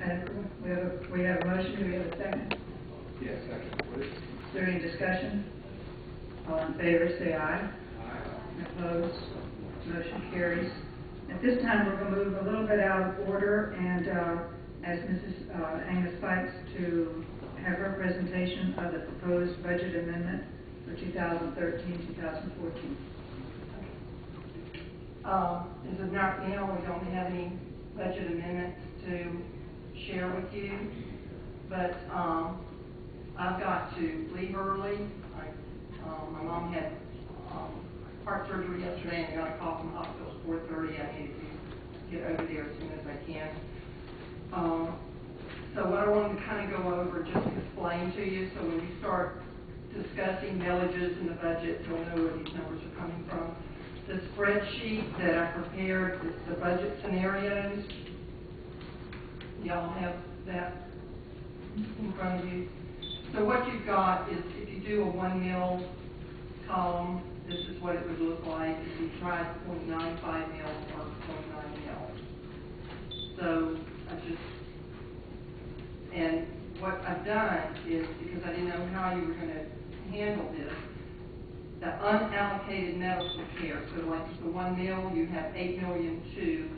We have a motion. Do we have a second? Yes, second, please. Is there any discussion? All in favor, say aye. Aye. Opposed? Motion carries. At this time, we're going to move a little bit out of order and ask Mrs. Angus Fikes to have her presentation of the proposed budget amendment for 2013-2014. As of right now, we don't have any budget amendments to share with you, but I've got to leave early. My mom had heart surgery yesterday and got a call from the hospital at 4:30. I need to get over there as soon as I can. So what I wanted to kind of go over, just explain to you, so when you start discussing millages in the budget, you'll know where these numbers are coming from. The spreadsheet that I prepared is the budget scenarios. Y'all have that in front of you. So what you've got is, if you do a 1 mil column, this is what it would look like if you tried 0.95 mil or 0.9 mil. So and what I've done is, because I didn't know how you were going to handle this, the unallocated medical care. So like the 1 mil, you have $8 million to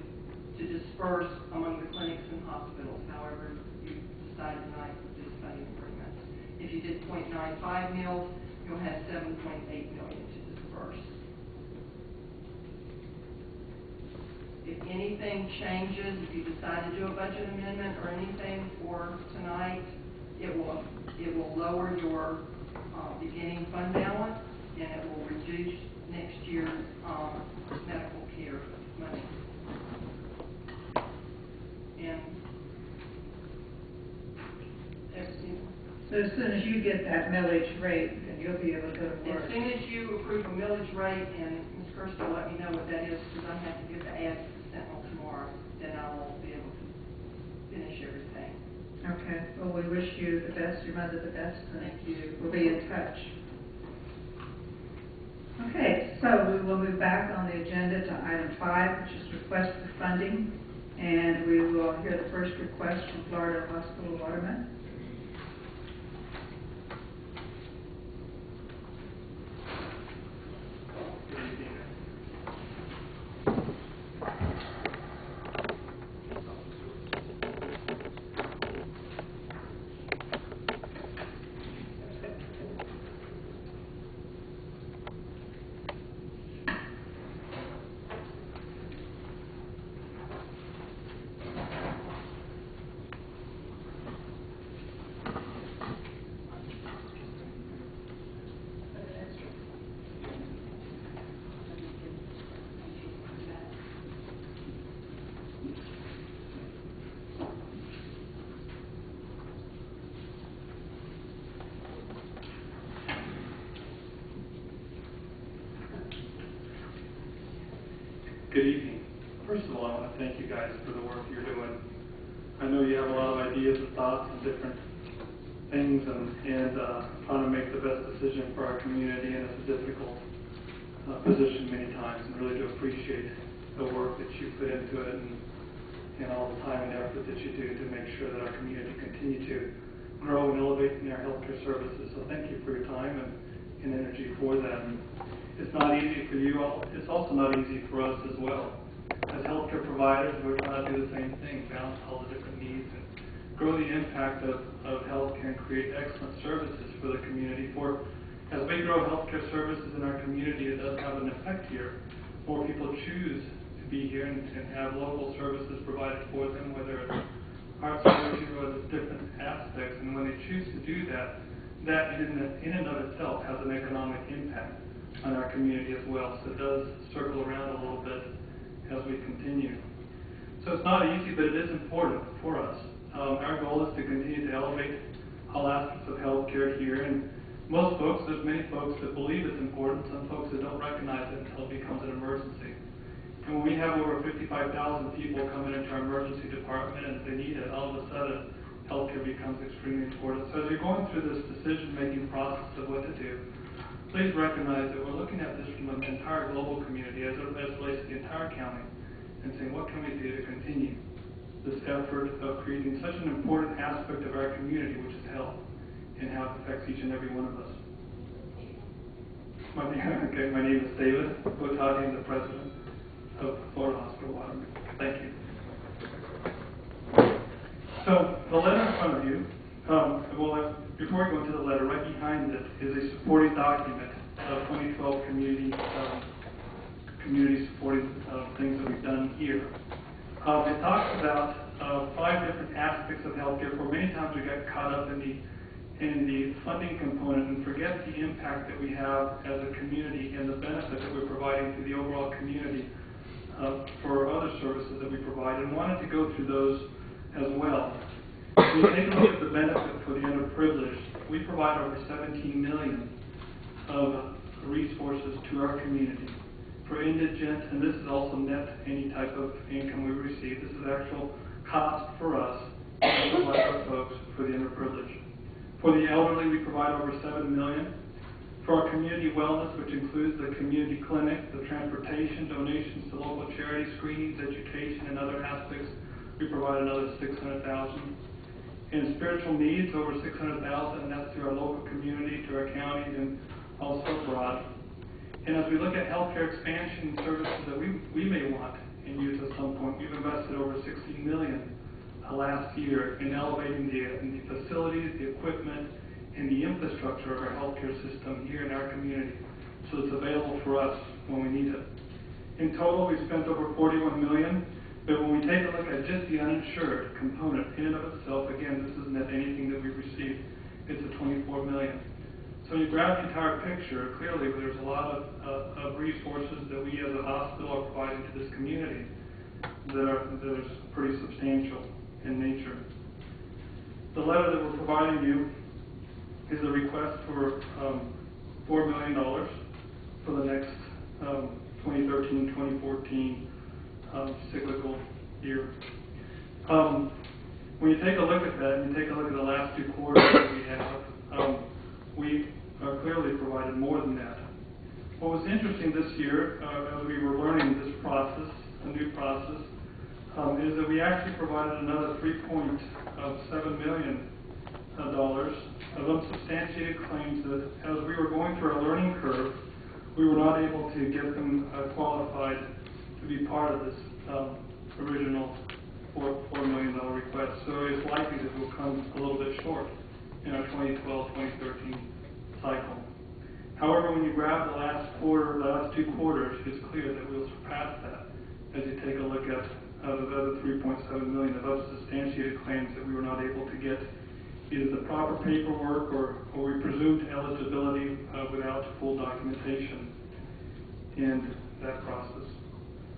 disperse among the clinics and hospitals, however you decide tonight with this funding agreement. If you did 0.95 mils, you'll have $7.8 million to disperse. If anything changes, if you decide to do a budget amendment or anything for tonight, it will lower your beginning fund balance, and it will reduce next year's medical care money. And So as soon as you get that millage rate, then you'll be able to go to work. as soon as you approve a millage rate, and Ms. Kirsten will let me know what that is, because I have to get the ad to the Sentinel tomorrow, then I will be able to finish everything. Okay. Well, we wish you the best, your mother the best. Thank you. We'll be in touch. Okay, so we will move back on the agenda to item 5, which is request for funding. And we will hear the first request from Florida Hospital Waterman. Good evening. First of all, I want to thank you guys for the work you're doing. I know you have a lot of ideas and thoughts and different things, and trying to make the best decision for our community, and it's a difficult position many times, and really do appreciate the work that you put into it and all the time and effort that you do to make sure that our community continue to grow and elevate in our healthcare services. So thank you for your time and energy for that. It's not easy for you all. It's also not easy for us as well. As healthcare providers, we're trying to do the same thing, balance all the different needs and grow the impact of healthcare and create excellent services for the community. For as we grow healthcare services in our community, it does have an effect here. More people choose to be here and have local services provided for them, whether it's heart surgery or it's different aspects. And when they choose to do that, that in and of itself has an economic impact on our community as well. So it does circle around a little bit as we continue. So it's not easy, but it is important for us. Our goal is to continue to elevate all aspects of healthcare here. And most folks, there's many folks that believe it's important, some folks that don't recognize it until it becomes an emergency. And when we have over 55,000 people coming into our emergency department and if they need it, all of a sudden healthcare becomes extremely important. So as you're going through this decision-making process of what to do, please recognize that we're looking at this from an entire global community as it relates to the entire county and saying, what can we do to continue this effort of creating such an important aspect of our community, which is health, and how it affects each and every one of us. My name is David Botati. I'm the president of Florida Hospital Waterman. Thank you. So the letter in front of you, before we go into the letter, right behind it is a supporting document of 2012 community supporting things that we've done here. It talks about 5 different aspects of healthcare. For many times we get caught up in the funding component and forget the impact that we have as a community and the benefit that we're providing to the overall community for other services that we provide, and wanted to go through those as well. When you take a look at the benefit for the underprivileged, we provide over $17 million of resources to our community. For indigent, and this is also net any type of income we receive, this is actual cost for us to provide our folks for the underprivileged. For the elderly, we provide over $7 million. For our community wellness, which includes the community clinic, the transportation, donations to local charity, screenings, education, and other aspects, we provide another $600,000. In spiritual needs, over $600,000, and that's to our local community, to our counties, and also abroad. And as we look at healthcare expansion services that we may want and use at some point, we've invested over $16 million last year in elevating the facilities, the equipment, and the infrastructure of our healthcare system here in our community, so it's available for us when we need it. In total, we spent over $41 million, but when we take a look at just the uninsured component in and of itself, again, this isn't at anything that we've received, it's at $24 million. So when you grab the entire picture, clearly there's a lot of resources that we as a hospital are providing to this community that is pretty substantial in nature. The letter that we're providing you is a request for $4 million for the next 2013-2014 cyclical year. When you take a look at that, and you take a look at the last 2 quarters that we have, we clearly provided more than that. What was interesting this year, as we were learning this process, a new process, is that we actually provided another $3.7 million of unsubstantiated claims that, as we were going through our learning curve, we were not able to get them qualified to be part of this original $4 million request. So it's likely that we'll come a little bit short in our 2012-2013 cycle. However, when you grab the last 2 quarters, it's clear that we'll surpass that as you take a look at the other $3.7 million of unsubstantiated claims that we were not able to get either the proper paperwork or we presumed eligibility without full documentation in that process.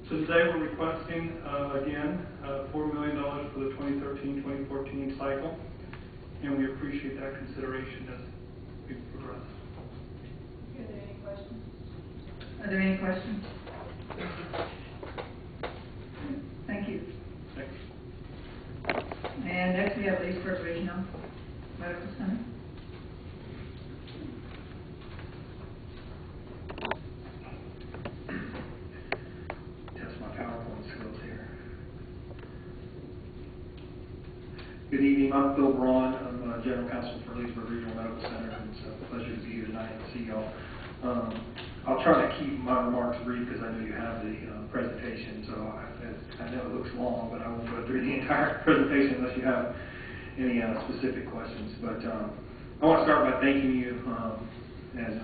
So today we're requesting, again, $4 million for the 2013-2014 cycle, and we appreciate that consideration as we progress. Are there any questions? Are there any questions? Thank you. Thanks. And next we have Leesburg Regional Medical Center. Test my PowerPoint skills here. Good evening. I'm Phil Braun. I'm General Counsel for Leesburg Regional Medical Center, and it's a pleasure to be here tonight and see y'all. I'll try to keep my remarks brief because I know you have the presentation, so I know it looks long, but I won't go through the entire presentation unless you have any specific questions. But I want to start by thanking you, as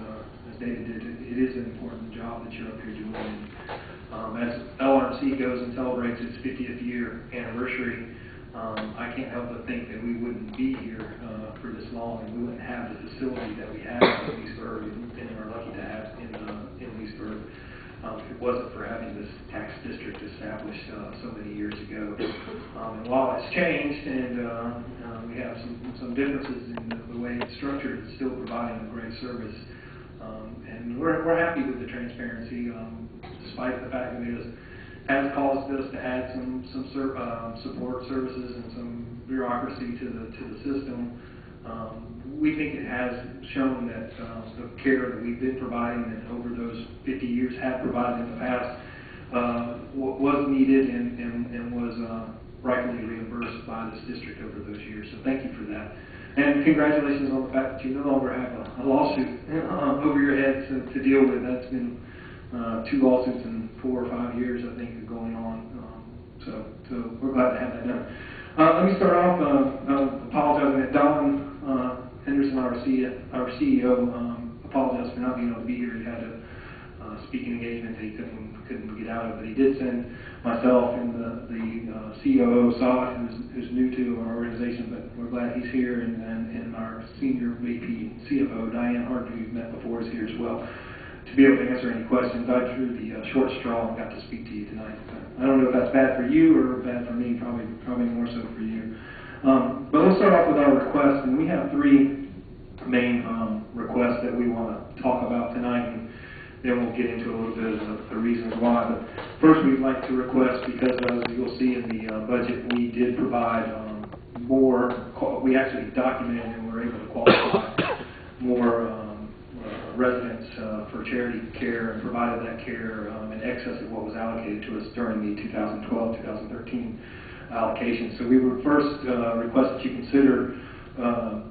David did. It is an important job that you're up here doing. As LRMC goes and celebrates its 50th year anniversary, I can't help but think that we wouldn't be here for this long, and we wouldn't have the facility that we have in Leesburg and are lucky to have in Leesburg if it wasn't for having this tax district established so many years ago. And while it's changed and we have some differences in the way it's structured, it's still providing a great service. And we're happy with the transparency, despite the fact that it has caused us to add some support services and some bureaucracy to the system. We think it has shown that the care that we've been providing and over those 50 years have provided in the past was needed and was rightfully reimbursed by this district over those years. So thank you for that. And congratulations on the fact that you no longer have a lawsuit over your head to deal with. That's been 2 lawsuits in 4 or 5 years, I think, going on. So we're glad to have that done. Let me start off apologizing that Don Henderson, our CEO, apologized for not being able to be here. He had a speaking engagement that he couldn't get out of, but he did send myself and the COO, Sept, who's new to our organization, but we're glad he's here, and our senior VP CFO, Diane Hart, who you've met before, is here as well, to be able to answer any questions. I drew the short straw and got to speak to you tonight. I don't know if that's bad for you or bad for me, probably more so for you. But let's start off with our requests, and we have 3 main requests that we want to talk about tonight, and then we'll get into a little bit of the reasons why. But first, we'd like to request, because as you'll see in the budget, we did provide more, we actually documented and were able to qualify more residents for charity care and provided that care in excess of what was allocated to us during the 2012-2013 allocation. So we would first request that you consider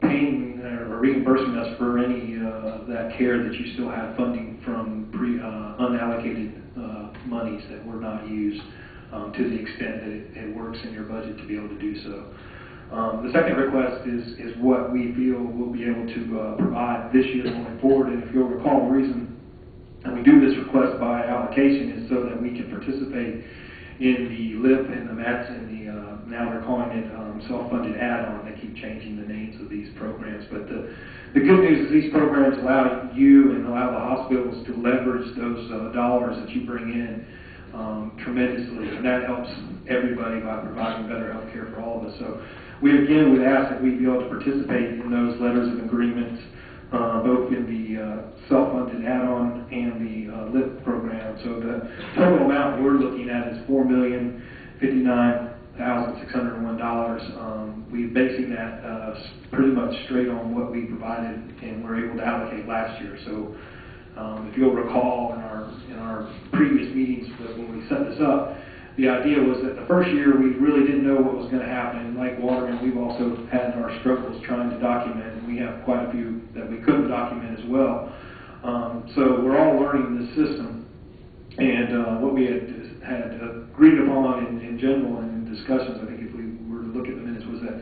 paying or reimbursing us for any of that care that you still have funding from unallocated monies that were not used to the extent that it works in your budget to be able to do so. The second request is what we feel we'll be able to provide this year going forward. And if you'll recall, the reason that we do this request by allocation is so that we can participate in the LIP and the MATS and the, now they're calling it self-funded add-on. They keep changing the names of these programs. But the good news is these programs allow you and allow the hospitals to leverage those dollars that you bring in tremendously. And that helps everybody by providing better health care for all of us. So we again would ask that we be able to participate in those letters of agreements, both in the self-funded add-on and the LIP program. So the total amount we're looking at is $4,059,601. We're basing that pretty much straight on what we provided and were able to allocate last year. So if you'll recall in our previous meetings when we set this up, the idea was that the first year we really didn't know what was going to happen. Like Waterman, we've also had our struggles trying to document, and we have quite a few that we couldn't document as well. So we're all learning this system, and what we had agreed upon in general and in discussions, I think if we were to look at the minutes, was that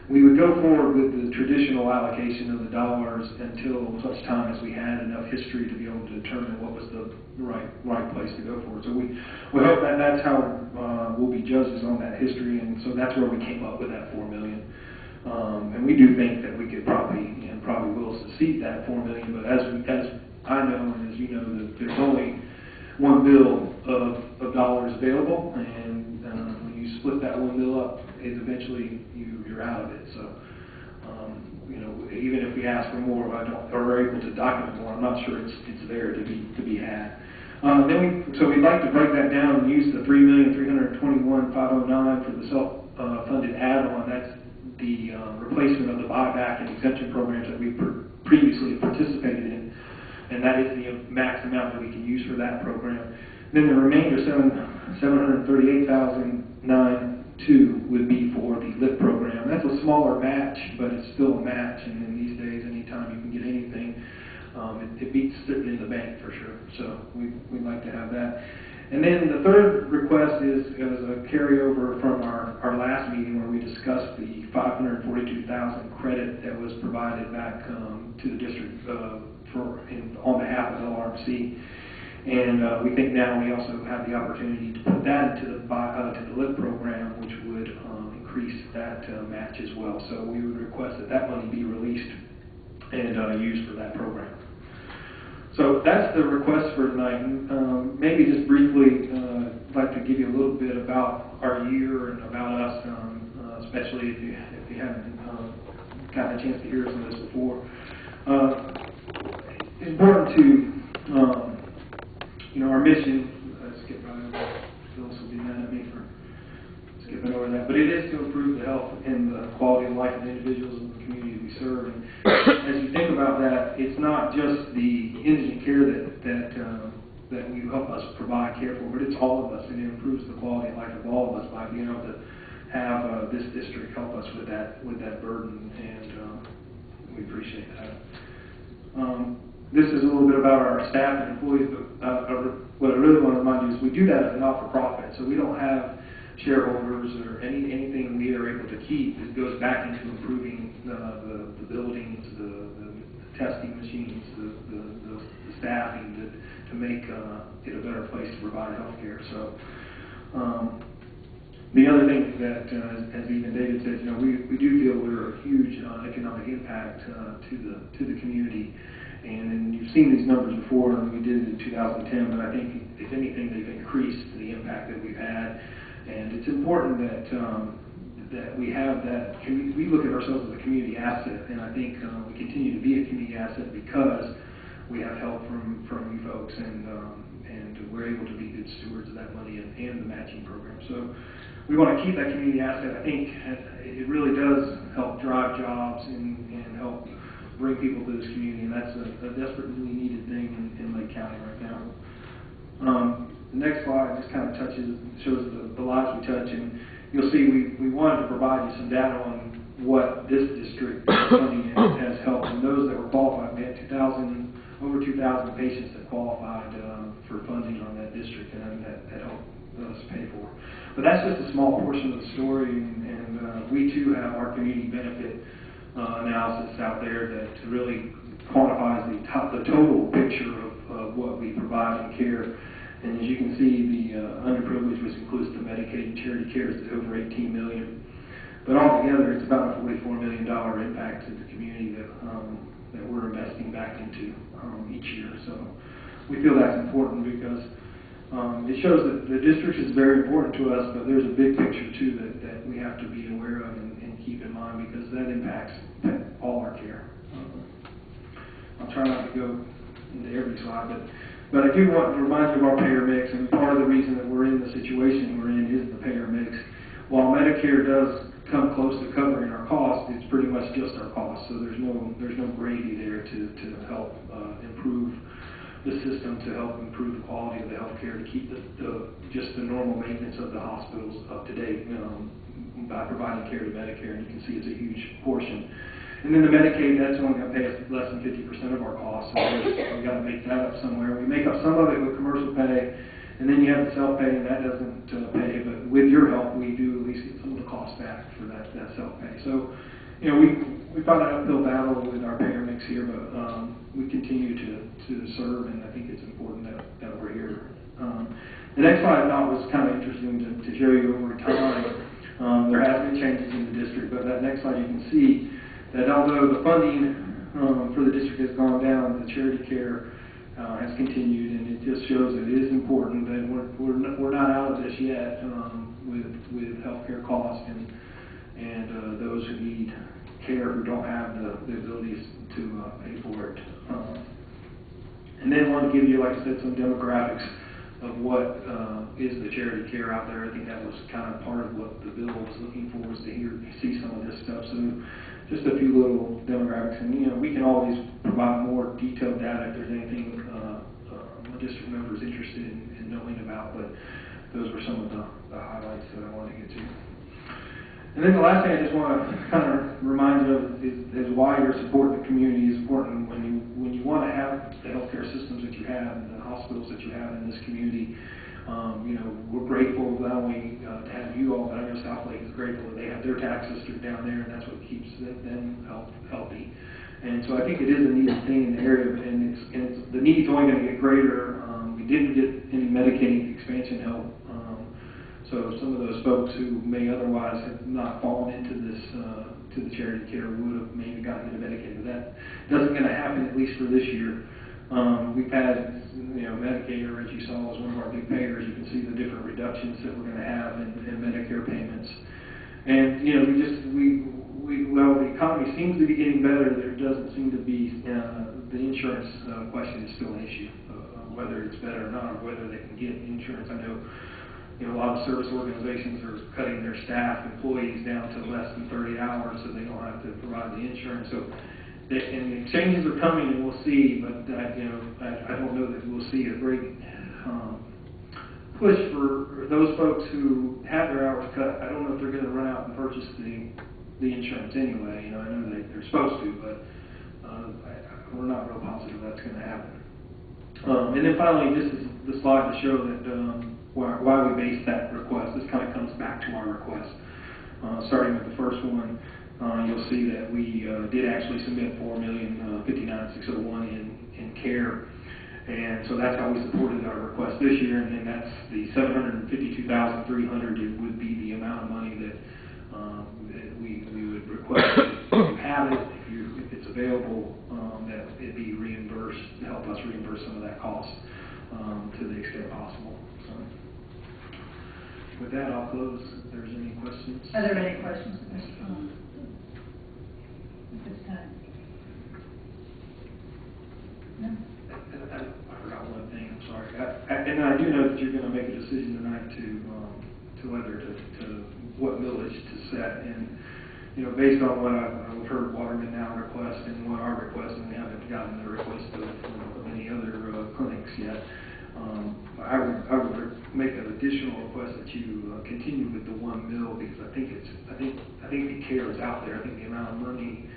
we would go forward with the traditional allocation of the dollars until such time as we had enough history to be able to determine what was the right place to go forward. So we hope that that's how we'll be judged, on that history, and so that's where we came up with that $4 million. And we do think that we could probably will succeed that $4 million. But as I know and as you know, that there's only one bill of dollars available, and when you split that one bill up, eventually you're out of it. So, even if we ask for more, or are able to document more, I'm not sure it's there to be had. So we'd like to break that down and use the $3,321,509 for the self-funded add-on. That's the replacement of the buyback and exemption programs that we previously participated in, and that is the max amount that we can use for that program. Then the remainder, $738,092, would be for the LIP program. That's a smaller match, but it's still a match, and in these days, anytime you can get anything, it beats sitting in the bank for sure. So we'd like to have that. And then the third request is a carryover from our last meeting where we discussed the $542,000 credit that was provided back to the district on behalf of LRMC. And we think now we also have the opportunity to put that into the LIP program, which would increase that match as well. So we would request that money be released and used for that program. So that's the request for tonight. Maybe just briefly, I'd like to give you a little bit about our year and about us, especially if you haven't gotten a chance to hear some of this before. It's important to, our mission, skip right over that. Phyllis will be mad at me for skipping over that, but it is to improve the health and the quality of life of the individuals in the community we serve. And as you think about that, it's not just the indigent care that you help us provide care for, but it's all of us, and it improves the quality of life of all of us by being able to this district help us with that burden, and we appreciate that. This is a little bit about our staff and employees, but what I really want to remind you is we do that as a not-for-profit, so we don't have shareholders or anything we are able to keep. It goes back into improving the buildings, the testing machines, the staffing to make it a better place to provide health care. So the other thing that, as even David said, we do feel we're a huge economic impact to the community. And you've seen these numbers before, and we did it in 2010, but I think, if anything, they've increased the impact that we've had. And it's important that we have that. We look at ourselves as a community asset, and I think we continue to be a community asset because we have help from you folks, and we're able to be good stewards of that money and the matching program. So we want to keep that community asset. I think it really does help drive jobs and help bring people to this community, and that's a desperately needed thing in Lake County right now. The next slide just kind of shows the lives we touch, and you'll see we wanted to provide you some data on what this district funding has helped, and those that were qualified. We had over 2,000 patients that qualified for funding on that district, and that helped us pay for. But that's just a small portion of the story, and we too have our community benefit analysis out there that really quantifies the total picture of what we provide in care. And as you can see, the underprivileged, which includes the Medicaid and charity care, is over $18 million. But altogether, it's about a $44 million impact to the community that we're investing back into each year. So we feel that's important because it shows that the district is very important to us, but there's a big picture too that we have to be aware of and keep in mind, because that impacts all our care. I'll try not to go into every slide, but I do want to remind you of our payer mix, and part of the reason that we're in the situation we're in is the payer mix. While Medicare does come close to covering our costs, it's pretty much just our costs, so there's no gravy there to help improve the system, to help improve the quality of the health care, to keep just the normal maintenance of the hospitals up to date by providing care to Medicare, and you can see it's a huge portion. And then the Medicaid, that's only going to pay us less than 50% of our costs, so we've got to make that up somewhere. We make up some of it with commercial pay, and then you have the self-pay, and that doesn't pay, but with your help, we do at least get some of the costs back for that self-pay. So, we fought an uphill battle with our payer mix here, but we continue to serve, and I think it's important that we're here. The next slide I thought was kind of interesting to show you over time. There has been changes in the district, but that next slide you can see that although the funding for the district has gone down, the charity care has continued, and it just shows that it is important that we're not out of this yet with healthcare costs and those who need care who don't have the abilities to pay for it. And then I want to give you, like I said, some demographics of what is the charity care out there. I think that was kind of part of what the bill was looking for, was to see some of this stuff. So just a few little demographics, and we can always provide more detailed data if there's anything a district member is interested in knowing about, but those were some of the highlights that I wanted to get to. And then the last thing I just want to kind of remind you of is why your support in the community is important. When you want to have the healthcare systems that you have and the hospitals that you have in this community, we're grateful not only to have you all, but I know South Lake is grateful that they have their tax district down there, and that's what keeps them healthy. And so I think it is a needed thing in the area, and the need's only going to get greater. We didn't get any Medicaid expansion help. So some of those folks who may otherwise have not fallen into this, to the charity care, would have maybe gotten into Medicaid, but that doesn't going to happen, at least for this year. We've had, Medicare, as you saw, is one of our big payers. You can see the different reductions that we're going to have in Medicare payments. And, well, the economy seems to be getting better. There doesn't seem to be, the insurance question is still an issue, whether it's better or not, or whether they can get insurance. I know, a lot of service organizations are cutting their staff employees down to less than 30 hours so they don't have to provide the insurance. So, and the changes are coming, and we'll see, but I don't know that we'll see a great push for those folks who have their hours cut. I don't know if they're going to run out and purchase purchase the insurance anyway. You know, I know they're supposed to, but we're not real positive that's going to happen. And then finally, this is the slide to show that why we based that request. This kind of comes back to our request. Starting with the first one, you'll see that we did actually submit $4,059,601 in care, and so that's how we supported our request this year. And then that's the $752,300 would be the amount of money that we would request if you have it, if it's available, that it be reimbursed to help us reimburse some of that cost to the extent possible. So with that, I'll close. If there's any questions. Are there any questions at this time? No? I forgot one thing. I'm sorry. And I do know that you're going to make a decision tonight to whether to what millage to set. And you know, based on what I've heard Waterman now request and what our request, and we haven't gotten the request of any other clinics yet. I would make an additional request that you continue with the $1 million, because I think the care is out there. I think the amount of money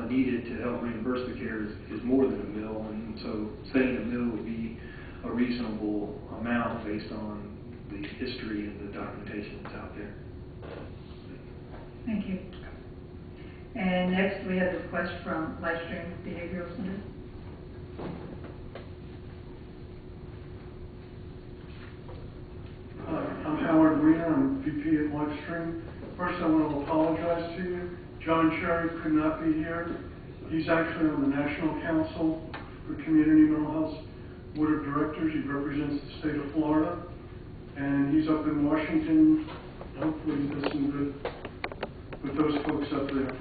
needed to help reimburse the care is more than $1 million, and so saying $1 million would be a reasonable amount based on the history and the documentation that's out there. Thank you. And next we have a request from Leesburg Behavioral Center. I'm Howard Weiner. I'm VP at Leesburg. First, I want to apologize to you. John Cherry could not be here. He's actually on the National Council for Community Mental Health Board of Directors. He represents the state of Florida. And he's up in Washington. Hopefully he does some good with those folks up there.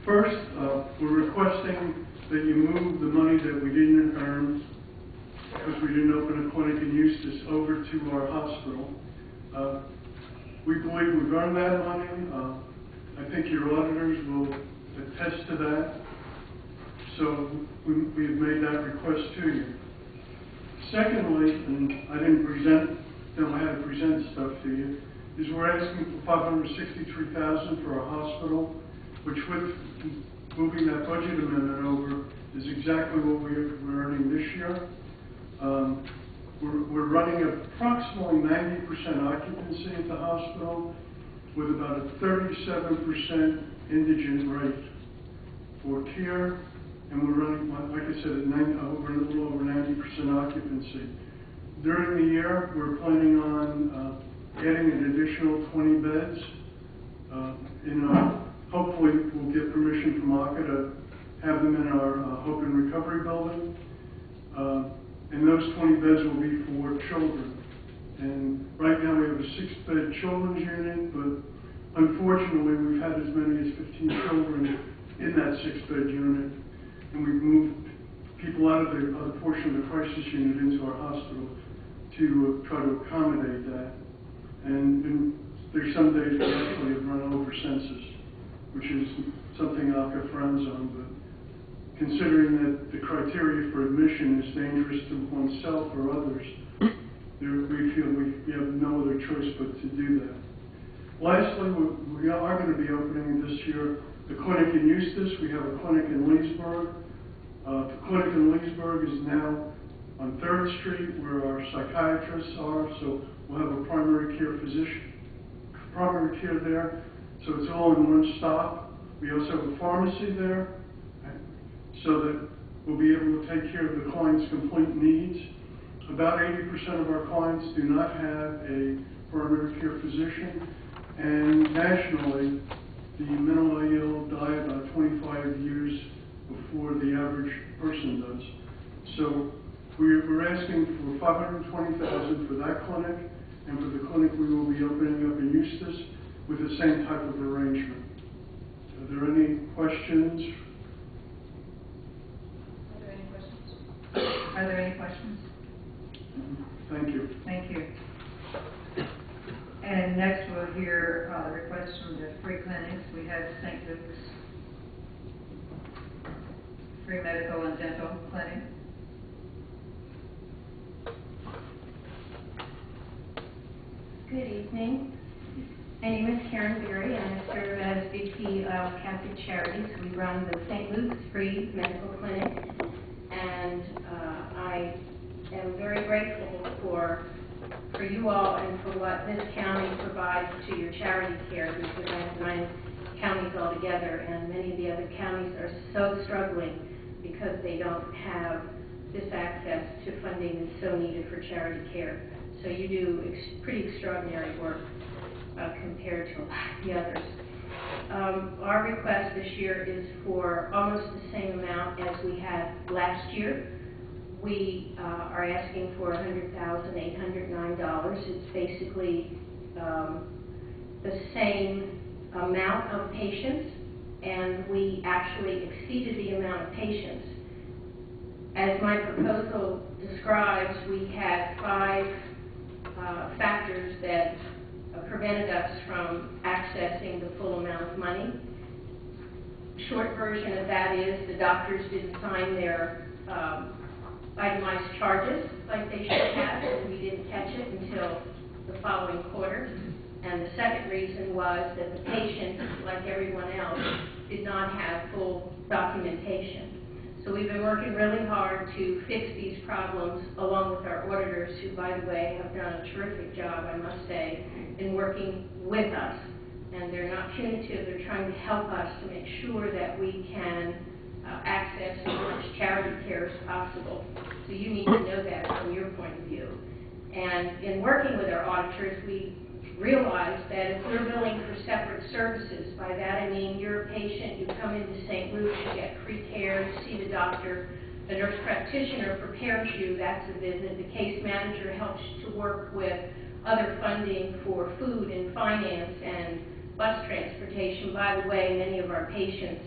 First, we're requesting that you move the money that we didn't earn because we didn't open a clinic in Eustis over to our hospital. We believe we've earned that money. I think your auditors will attest to that. So we've made that request to you. Secondly, and I didn't know how to present stuff to you, is we're asking for $563,000 for our hospital, which with moving that budget amendment over is exactly what we're earning this year. We're running approximately 90% occupancy at the hospital with about a 37% indigent rate for care, and we're running, like I said, at a little over 90% occupancy. During the year, we're planning on adding an additional 20 beds. Hopefully, we'll get permission from ACA to have them in our Hope and Recovery building. And those 20 beds will be for children. And right now we have a 6-bed children's unit, but unfortunately we've had as many as 15 children in that 6-bed unit. And we've moved people out of the other portion of the crisis unit into our hospital to try to accommodate that. And there's some days we actually have run over census, which is something ACA frowns on. But considering that the criteria for admission is dangerous to oneself or others, we feel we have no other choice but to do that. Lastly, we are going to be opening this year the clinic in Eustis. We have a clinic in Leesburg. The clinic in Leesburg is now on 3rd Street where our psychiatrists are, so we'll have a primary care there. So it's all in one stop. We also have a pharmacy there, so that we'll be able to take care of the client's complete needs. About 80% of our clients do not have a primary care physician, and nationally, the mentally ill die about 25 years before the average person does. So we're asking for $520,000 for that clinic, and for the clinic we will be opening up in Eustis with the same type of arrangement. Are there any questions? Are there any questions? Thank you. Thank you. And next we'll hear requests from the free clinics. We have St. Luke's Free Medical and Dental Clinic. Good evening. My name is Karen Berry, and I serve as VP of Catholic Charities. We run the St. Luke's Free Medical Clinic, and I am very grateful for you all and for what this county provides to your charity care, because I have 9 counties altogether, and many of the other counties are so struggling because they don't have this access to funding that's so needed for charity care. So you do pretty extraordinary work compared to a lot of the others. Our request this year is for almost the same amount as we had last year. We are asking for $100,809. It's basically the same amount of patients, and we actually exceeded the amount of patients. As my proposal describes, we had 5 factors that prevented us from accessing the full amount of money. Short version of that is the doctors didn't sign their itemized charges like they should have, and we didn't catch it until the following quarter. And the second reason was that the patients, like everyone else, did not have full documentation. So we've been working really hard to fix these problems, along with our auditors, who, by the way, have done a terrific job, I must say, in working with us. And they're not punitive, they're trying to help us to make sure that we can access as much charity care as possible. So you need to know that from your point of view. And in working with our auditors, we realized that if we're billing for separate services, by that I mean you're a patient, you come into St. Luke's, you get pre-care, you see the doctor, the nurse practitioner prepares you, that's a visit, the case manager helps to work with other funding for food and finance and bus transportation. By the way, many of our patients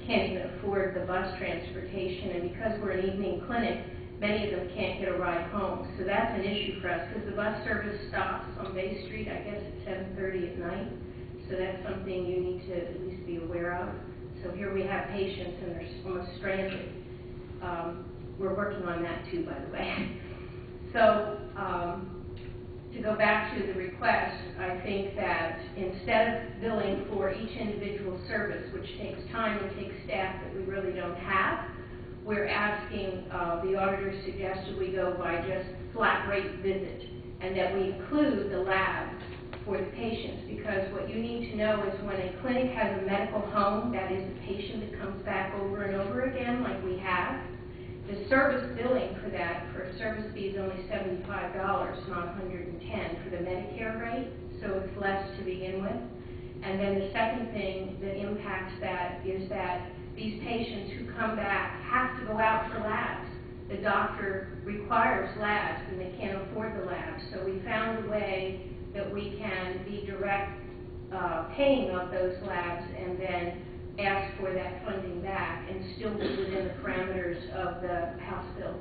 can't even afford the bus transportation, and because we're an evening clinic, many of them can't get a ride home. So that's an issue for us, because the bus service stops on Bay Street, I guess, at 7:30 at night. So that's something you need to at least be aware of. So here we have patients, and they're almost stranded. We're working on that too, by the way. So to go back to the request, I think that instead of billing for each individual service, which takes time and takes staff that we really don't have, we're asking, the auditor suggested we go by just flat rate visit, and that we include the labs for the patients, because what you need to know is when a clinic has a medical home, that is a patient that comes back over and over again like we have, the service billing for that, for a service fee, is only $75, not $110 for the Medicare rate, so it's less to begin with. And then the second thing that impacts that is that these patients who come back have to go out for labs. The doctor requires labs, and they can't afford the labs. So we found a way that we can be direct paying of those labs and then ask for that funding back and still be within the parameters of the House bill,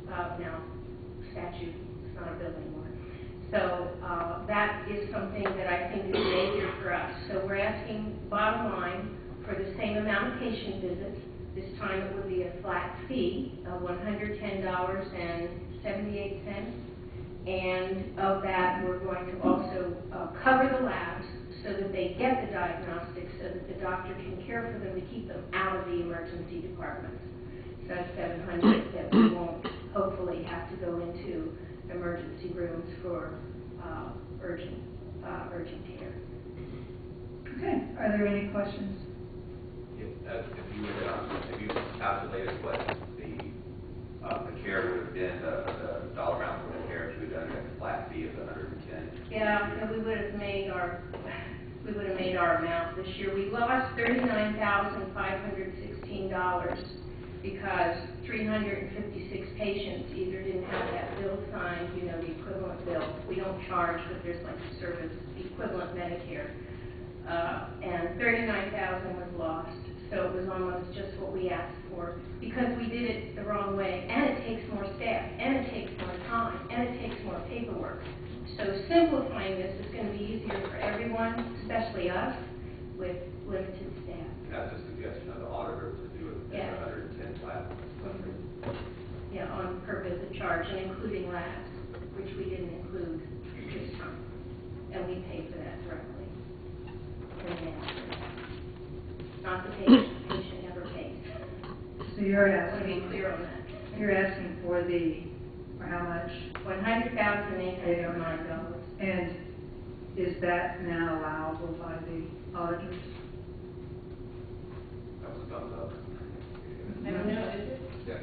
now statute, it's not a bill anymore. So that is something that I think is major for us. So we're asking, bottom line, for the same amount of patient visits. This time it would be a flat fee of $110.78. And of that, we're going to also cover the labs so that they get the diagnostics, so that the doctor can care for them to keep them out of the emergency departments. So that's $700 that we won't hopefully have to go into emergency rooms for urgent care. Okay, are there any questions? Have you calculated what the care would have been, the dollar amount for the care if you had done a flat fee of $110? Yeah, and we would have made our amount this year. We lost $39,516 because 356 patients either didn't have that bill signed, you know, the equivalent bill. We don't charge, but there's like a service equivalent Medicare. And 39,000 was lost. So it was almost just what we asked for, because we did it the wrong way, and it takes more staff, and it takes more time, and it takes more paperwork. So simplifying this is going to be easier for everyone, especially us, with limited staff. That's a suggestion of the auditor to do it at 110 flat. Yeah, on per visit charge, and including labs, which we didn't include this time, and we pay for that directly. patient ever pays. So you're I want to be asking, clear on that. you're asking for how much? $100,809. And is that now allowable by the auditors? That was a thumbs up. No, is it? Yes.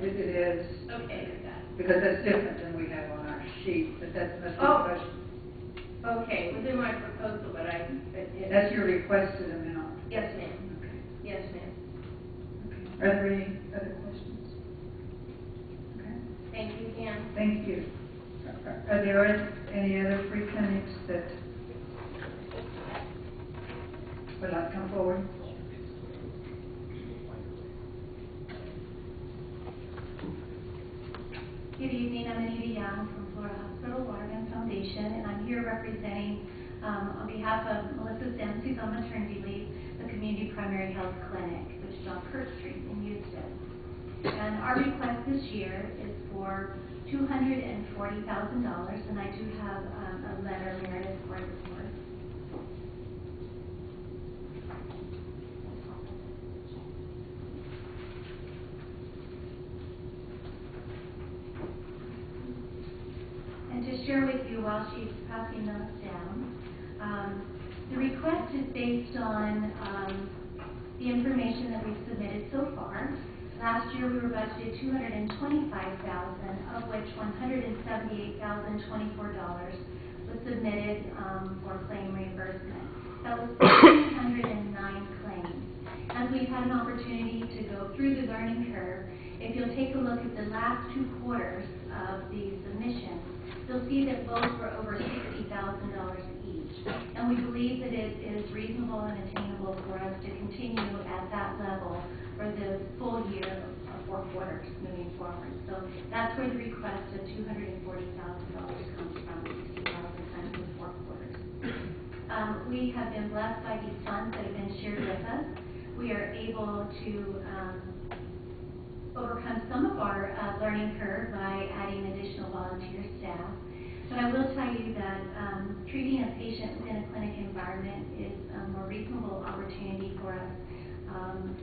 If it is, Okay with that. because that's different than we have on our sheet, but that's the Oh. question. Okay, within my proposal, but That's your requested amount. Yes, ma'am. Okay. Yes, ma'am. Are there any other questions? Okay, Thank you again. thank you. Are there any other free clinics that would like to come forward? Good evening, I'm Anita Young from Florida Hospital Waterman Foundation, and I'm here representing, on behalf of Melissa Sims, who's on maternity leave, the Community Primary Health Clinic, which is on Kirk Street in Houston. And our request this year is for $240,000, and I do have a letter, Meredith, for this work. And to share with you while she's passing those down, the request is based on the information that we've submitted so far. Last year we were budgeted $225,000, of which $178,024 was submitted for claim reimbursement. That was 1,309 claims. As we've had an opportunity to go through the learning curve, if you'll take a look at the last 2 quarters of the submission, you'll see that both were over $60,000 each. And we believe that it is reasonable and attainable for us to continue at that level for the full year of 4 quarters moving forward. So that's where the request of $240,000 comes from, 60,000 times the 4 quarters. We have been blessed by these funds that have been shared with us. We are able to overcome some of our learning curve by adding additional volunteer staff. But I will tell you that treating a patient within a clinic environment is a more reasonable opportunity for us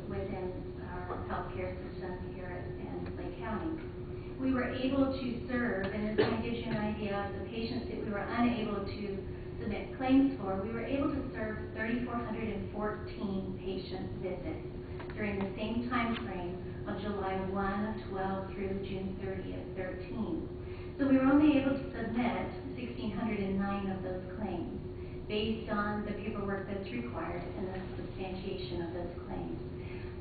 within our healthcare system here in Lake County. We were able to serve, and this kind of gives you an idea of the patients that we were unable to submit claims for, we were able to serve 3,414 patient visits during the same time frame of July 1 of 12 through June 30 of 13. So we were only able to submit 1,609 of those claims based on the paperwork that's required and the substantiation of those claims.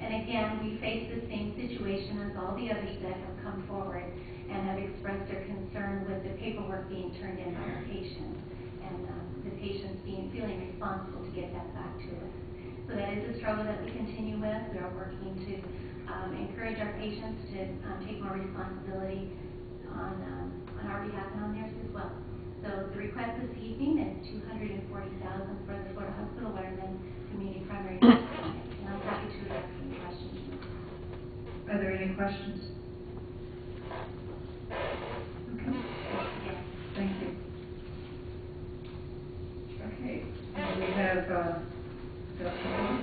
And again, we face the same situation as all the others that have come forward and have expressed their concern with the paperwork being turned in by the patient and the patients feeling responsible to get that back to us. So that is a struggle that we continue with. We are working to encourage our patients to take more responsibility on our behalf and on theirs as well. So the request this evening is $240,000 for the Florida Hospital Waterman Community Primary Health Clinic, and I'm happy to address any questions. Are there any questions? Okay. Yes. Thank you. Okay, and we have Dr. Moore.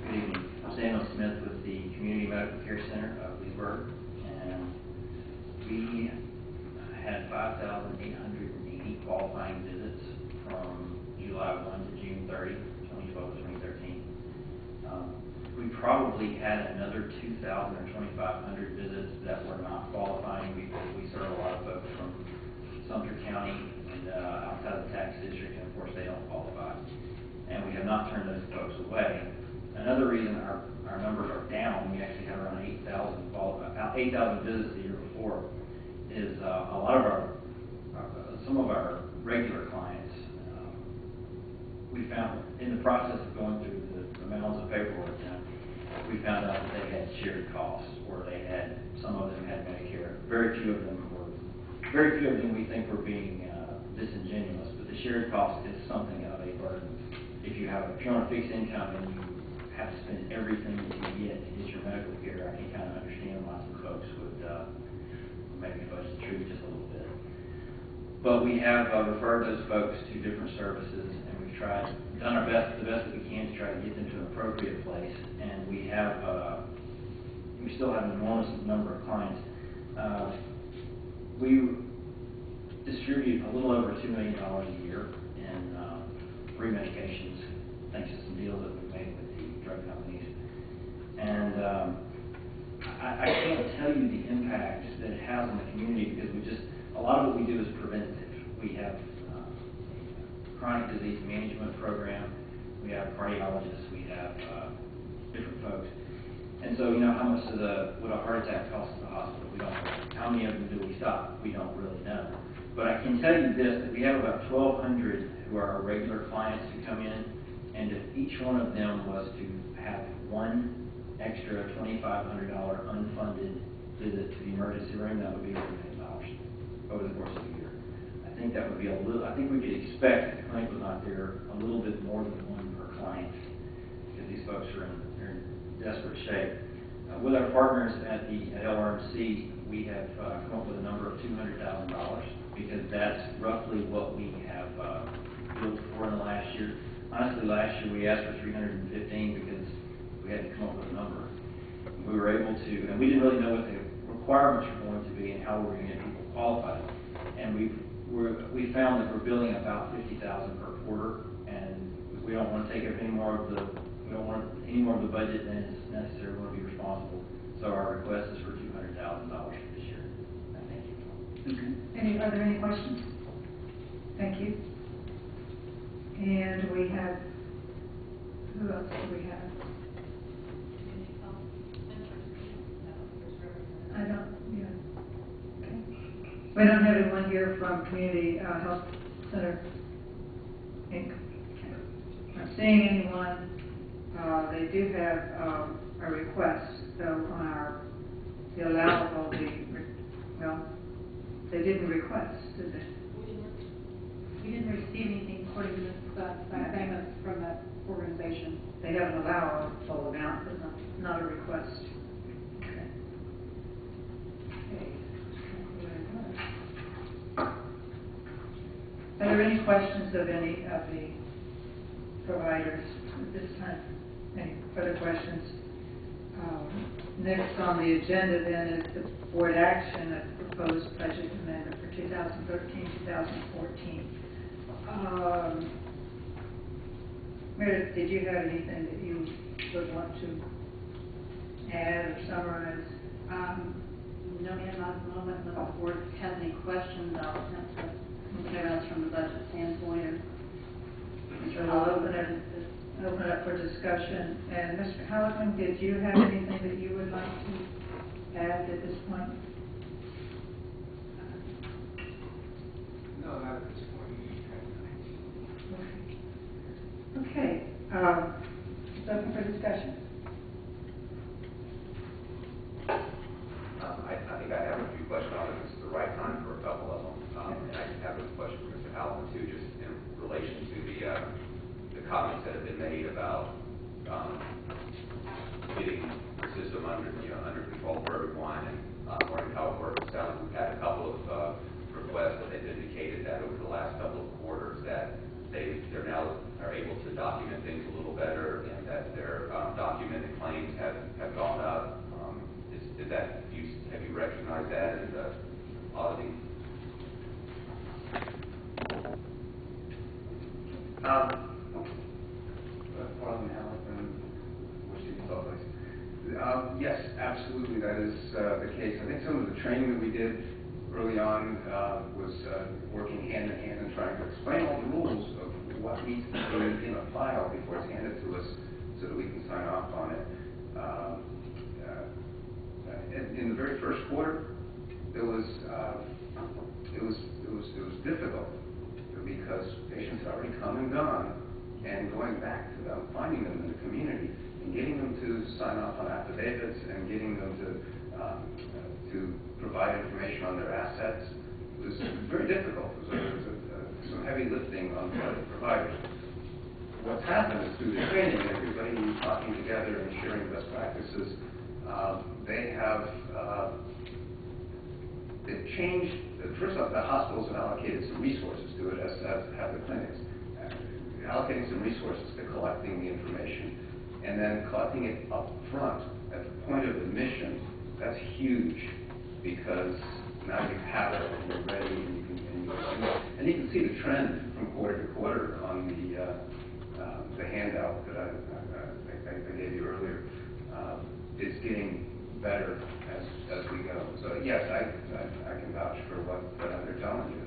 Good evening. I'm Samuel Smith with the Community Medical Care Center of Leesburg, and we had 5,880 qualifying visits from July 1 to June 30, 2012 to 2013. We probably had another 2,000 or 2,500 visits that were not qualifying because we serve a lot of folks from Sumter County and outside of the tax district, and of course they don't qualify. And we have not turned those folks away. Another reason our numbers are down, we actually had around 8,000 visits the year before, is a lot of some of our regular clients, we found in the process of going through the mounds of paperwork, we found out that they had shared costs, or some of them had Medicare. Very few of them we think were being disingenuous, but the shared cost is something of a burden. If you're on a fixed income and you have to spend everything that you get to get your medical care, I can kind of understand why some folks would maybe fudge the truth just a little bit. But we have referred those folks to different services, and we've done our best, the best that we can to try to get them to an appropriate place. And we still have an enormous number of clients. We distribute a little over $2 million a year in free medications, thanks to some deals that we've made with the drug companies. And I can't tell you the impact that it has on the community, because a lot of what we do is preventative. We have a chronic disease management program, we have cardiologists, we have different folks. And so, how much would a heart attack cost at the hospital? We don't know. How many of them do we stop? We don't really know. But I can tell you this, that we have about 1,200 who are our regular clients who come in, and if each one of them was to have one extra $2,500 unfunded visit to the emergency room, that would be $1 million over the course of a year. I think that would be I think we could expect, if the clinic was not there, a little bit more than one per client, because these folks are in desperate shape. With our partners at LRMC, we have come up with a number of $200,000, because that's roughly what we have billed for in the last year. Honestly, last year we asked for $315 because we had to come up with a number. We were able to, and we didn't really know what the requirements were going to be and how we were going to get people qualified. And we found that we're billing about $50,000 per quarter, and we don't want to take up any more of the budget than is necessary. We want to be responsible. So our request is for $200,000 for this year. Thank you. Okay. Are there any questions? Thank you. And we have, who else do we have? Okay. We don't have anyone here from Community Health Center, Inc. Not seeing anyone. They do have a request, though, on the allowable, they didn't request, did they? We didn't receive anything according to the payments from that organization. They have an allowable amount, but not a request. Okay. Are there any questions of any of the providers at this time? Any further questions? Next on the agenda then is the board action of proposed budget amendment for 2013-2014. Meredith, did you have anything that you would want to add or summarize? No, ma'am, not at the moment. Unless the board has any questions, I'll attempt to look at us from the budget standpoint. So we'll open it up for discussion. And Mr. Halligan, did you have anything that you would like to add at this point? No, not at this point. Okay. It's open for discussion. I think I have a few questions on it. This is the right time for a couple of them. And I have a question for Mr. Halligan, too, just in relation to the comments that have been made about getting the system under control for everyone and learning how it works. We've had a couple of requests that they've indicated that over the last couple of quarters that they're now are able to document things a little better, and that their documented claims have gone up. Have you recognized that in the auditing? Parliament Halligan, Washington Salt Lake. Yes, absolutely, that is the case. I think some of the training that we did early on was working hand in hand and trying to explain all the rules of what needs to be in a file before it's handed to us so that we can sign off on it. In the very first quarter, it was difficult because patients had already come and gone, and going back to them, finding them in the community, and getting them to sign off on affidavits, and getting them to provide information on their assets was very difficult. It was some heavy lifting on the part of the providers. What's happened is through the training and everybody talking together and sharing best practices, they have They've changed, first off, the hospitals have allocated some resources to it, as have the clinics. Allocating some resources to collecting the information, and then collecting it up front at the point of admission. That's huge, because now you have it and you're ready, and you can see the trend from quarter to quarter on the handout that I gave you earlier. It's getting better as we go. So yes, I can vouch for what they're telling you.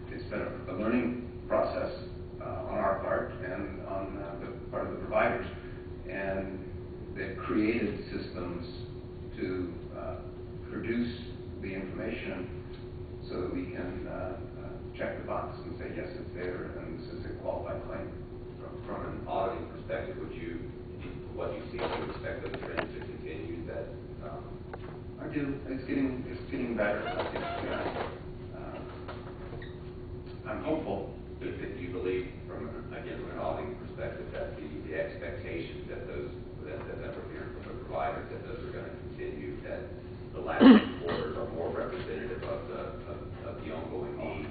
It's been a learning process on our part and on the part of the providers, and they've created systems to produce the information so that we can check the box and say yes, it's there, and this is a qualified claim. From an auditing perspective, what you see, do you expect those trends to continue? That I do. It's getting better. I think, I'm hopeful. Do you believe, from an auditing perspective, that the expectations that we're hearing from the providers, that those are going to continue, that the last quarters are more representative of the ongoing need,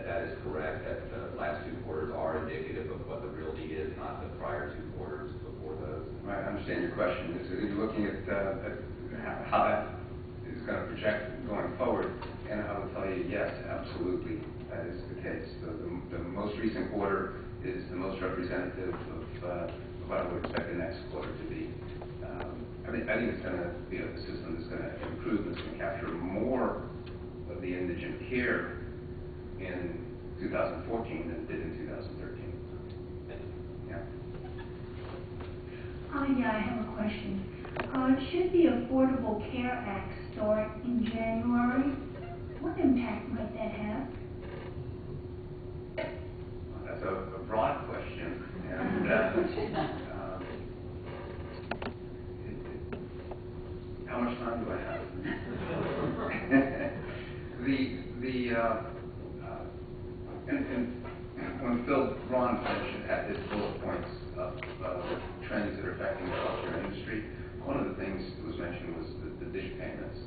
that is correct, that the last 2 quarters are indicative of what the real need is, not the prior 2 quarters before those? Right, I understand your question. You're looking at how that is going to project going forward, and I will tell you, yes, absolutely, that is the case. The most recent quarter is the most representative of what I would expect the next quarter to be. I think it's going to be a system that's going to improve, that's going to capture more of the indigent care in 2014 than it did in 2013. Yeah. Yeah, I have a question. Should the Affordable Care Act start in January? What impact might that have? Well, that's a broad question, and how much time do I have? And when Phil Braun had his bullet points of trends that are affecting the healthcare industry, one of the things that was mentioned was the dish payments.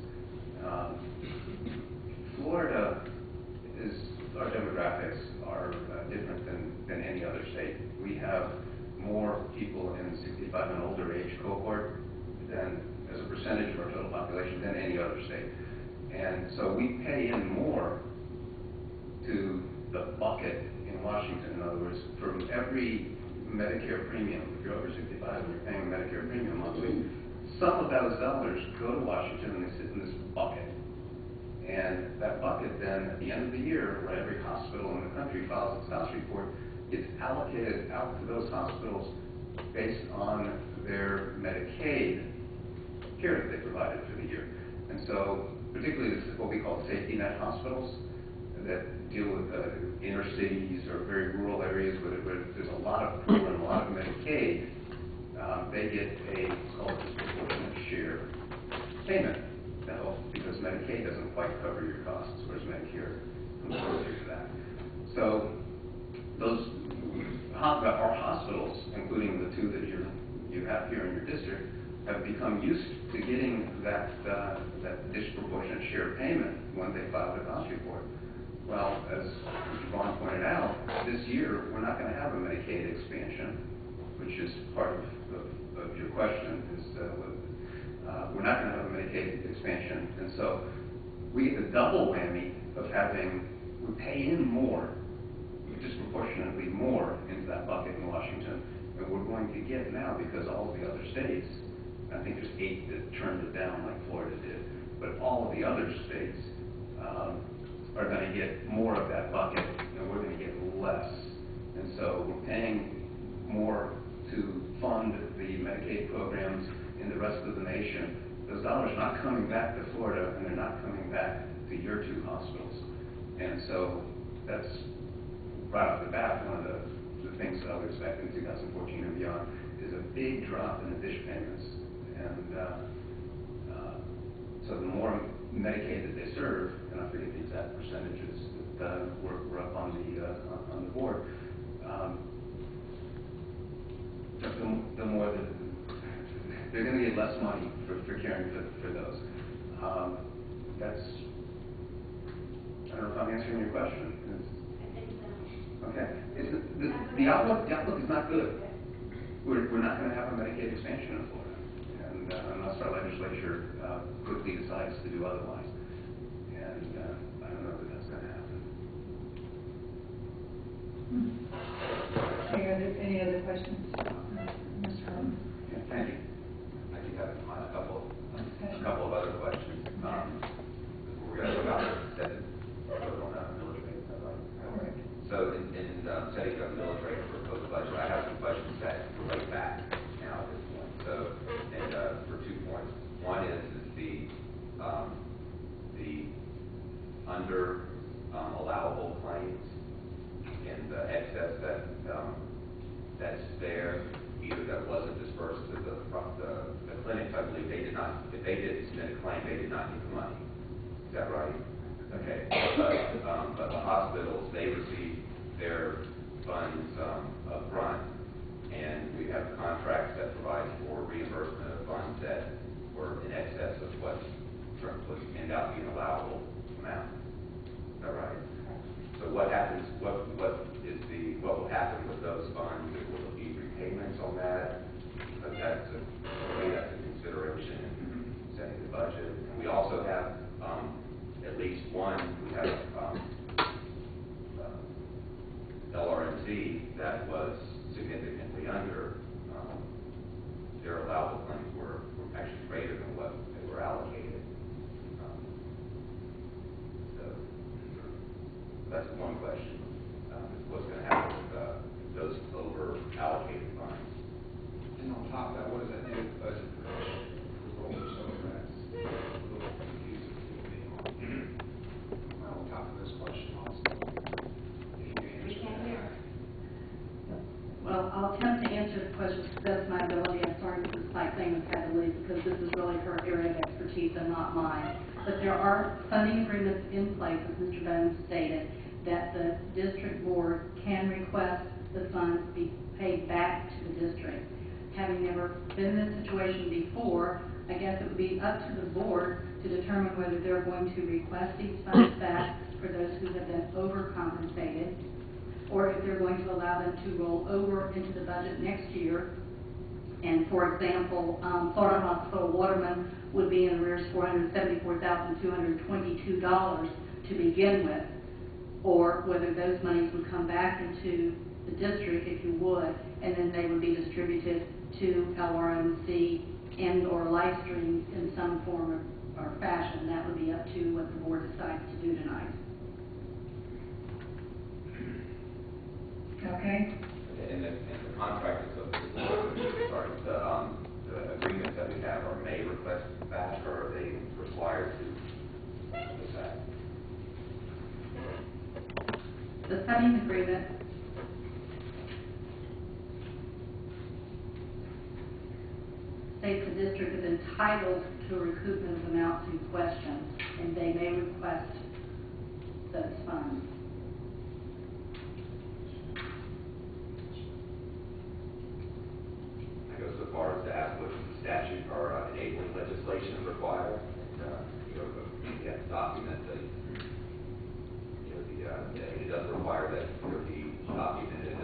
Florida our demographics are different than any other state. We have more people in the 65 and older age cohort than, as a percentage of our total population, than any other state. And so we pay in more to the bucket in Washington. In other words, from every Medicare premium, if you're over 65 and you're paying a Medicare premium monthly, some of those dollars go to Washington and they sit in this bucket. And that bucket then, at the end of the year, when every hospital in the country files its cost report, gets allocated out to those hospitals based on their Medicaid care that they provided for the year. And so, particularly this is what we call safety net hospitals that deal with inner cities or very rural areas where there's a lot of poor and a lot of Medicaid. They get what's called a disproportionate share payment to help, because Medicaid doesn't quite cover your costs, whereas Medicare comes closer to that. So our hospitals, including the 2 that you have here in your district, have become used to getting that disproportionate share payment when they file their cost report. Well, as Mr. Vaughn pointed out, this year we're not going to have a Medicaid expansion, which is part of your question. We're not going to have a Medicaid expansion, and so we get the double whammy of we pay in more, disproportionately more, into that bucket in Washington than we're going to get now, because all of the other states, I think there's 8 that turned it down like Florida did, but all of the other states are going to get more of that bucket, and we're going to get less. And so we're paying more to fund the Medicaid programs in the rest of the nation. Those dollars are not coming back to Florida, and they're not coming back to your 2 hospitals. And so that's, right off the bat, one of the things that I would expect in 2014 and beyond is a big drop in the dish payments. And so the more Medicaid that they serve, and I forget the exact percentages that were up on the board, the more that they're going to get less money for caring for those. That's, I don't know if I'm answering your question. Okay. The outlook is not good. We're not going to have a Medicaid expansion in Florida, and unless our legislature quickly decides to do otherwise. And I don't know that that's going to happen. Any other questions? Mr. Holmes? Yeah, thank you. I do have a couple of other questions. We're going to go out and set it on a millage rate, is that right? Correct. So in setting up millage rate for proposed budget, I have some questions that relate back now at this point. So, and for 2 points. One is the under allowable claims and the excess that's there, either that wasn't dispersed to the clinics. I believe they did not. If they did submit a claim, they did not get the money. Is that right? Okay. But the hospitals, they receive their funds up front, and we have contracts that provide for reimbursement of funds that were in excess of what ended up being allowable amount. Is that right? So what happens? What will happen with those funds? Will there be repayments on that? Because that's a consideration in setting the budget. And we also have at least one. We have LRNC that was significantly under. Their allowable claims were actually greater than what they were allocated. So that's one question. What's going to happen with those over allocated funds? And on top of that, what does that do with the budget for over? So that's a little confusing to me. On top of this question also. We can't hear. Well, I'll attempt to answer the question to the best of my ability. I'm sorry Mrs. Pike Famous had to leave because this is really her area of expertise and not mine. But there are funding agreements in place, as Mr. Bones stated, that the district board can request the funds be paid back to the district. Having never been in this situation before, I guess it would be up to the board to determine whether they're going to request these funds back for those who have been overcompensated, or if they're going to allow them to roll over into the budget next year. And for example, Florida Hospital Waterman would be in arrears $474,222 to begin with, or whether those monies would come back into the district, if you would, and then they would be distributed to LRNC and or live streams in some form or fashion. That would be up to what the board decides to do tonight. Okay. And the contract is the agreements that we have are may request back, or are they required to put back? The funding agreement states the district is entitled to a recoupment of amounts in question, and they may request those funds. I go so far as to ask what the statute or enabling legislation requires. You have to document it does require that there be documented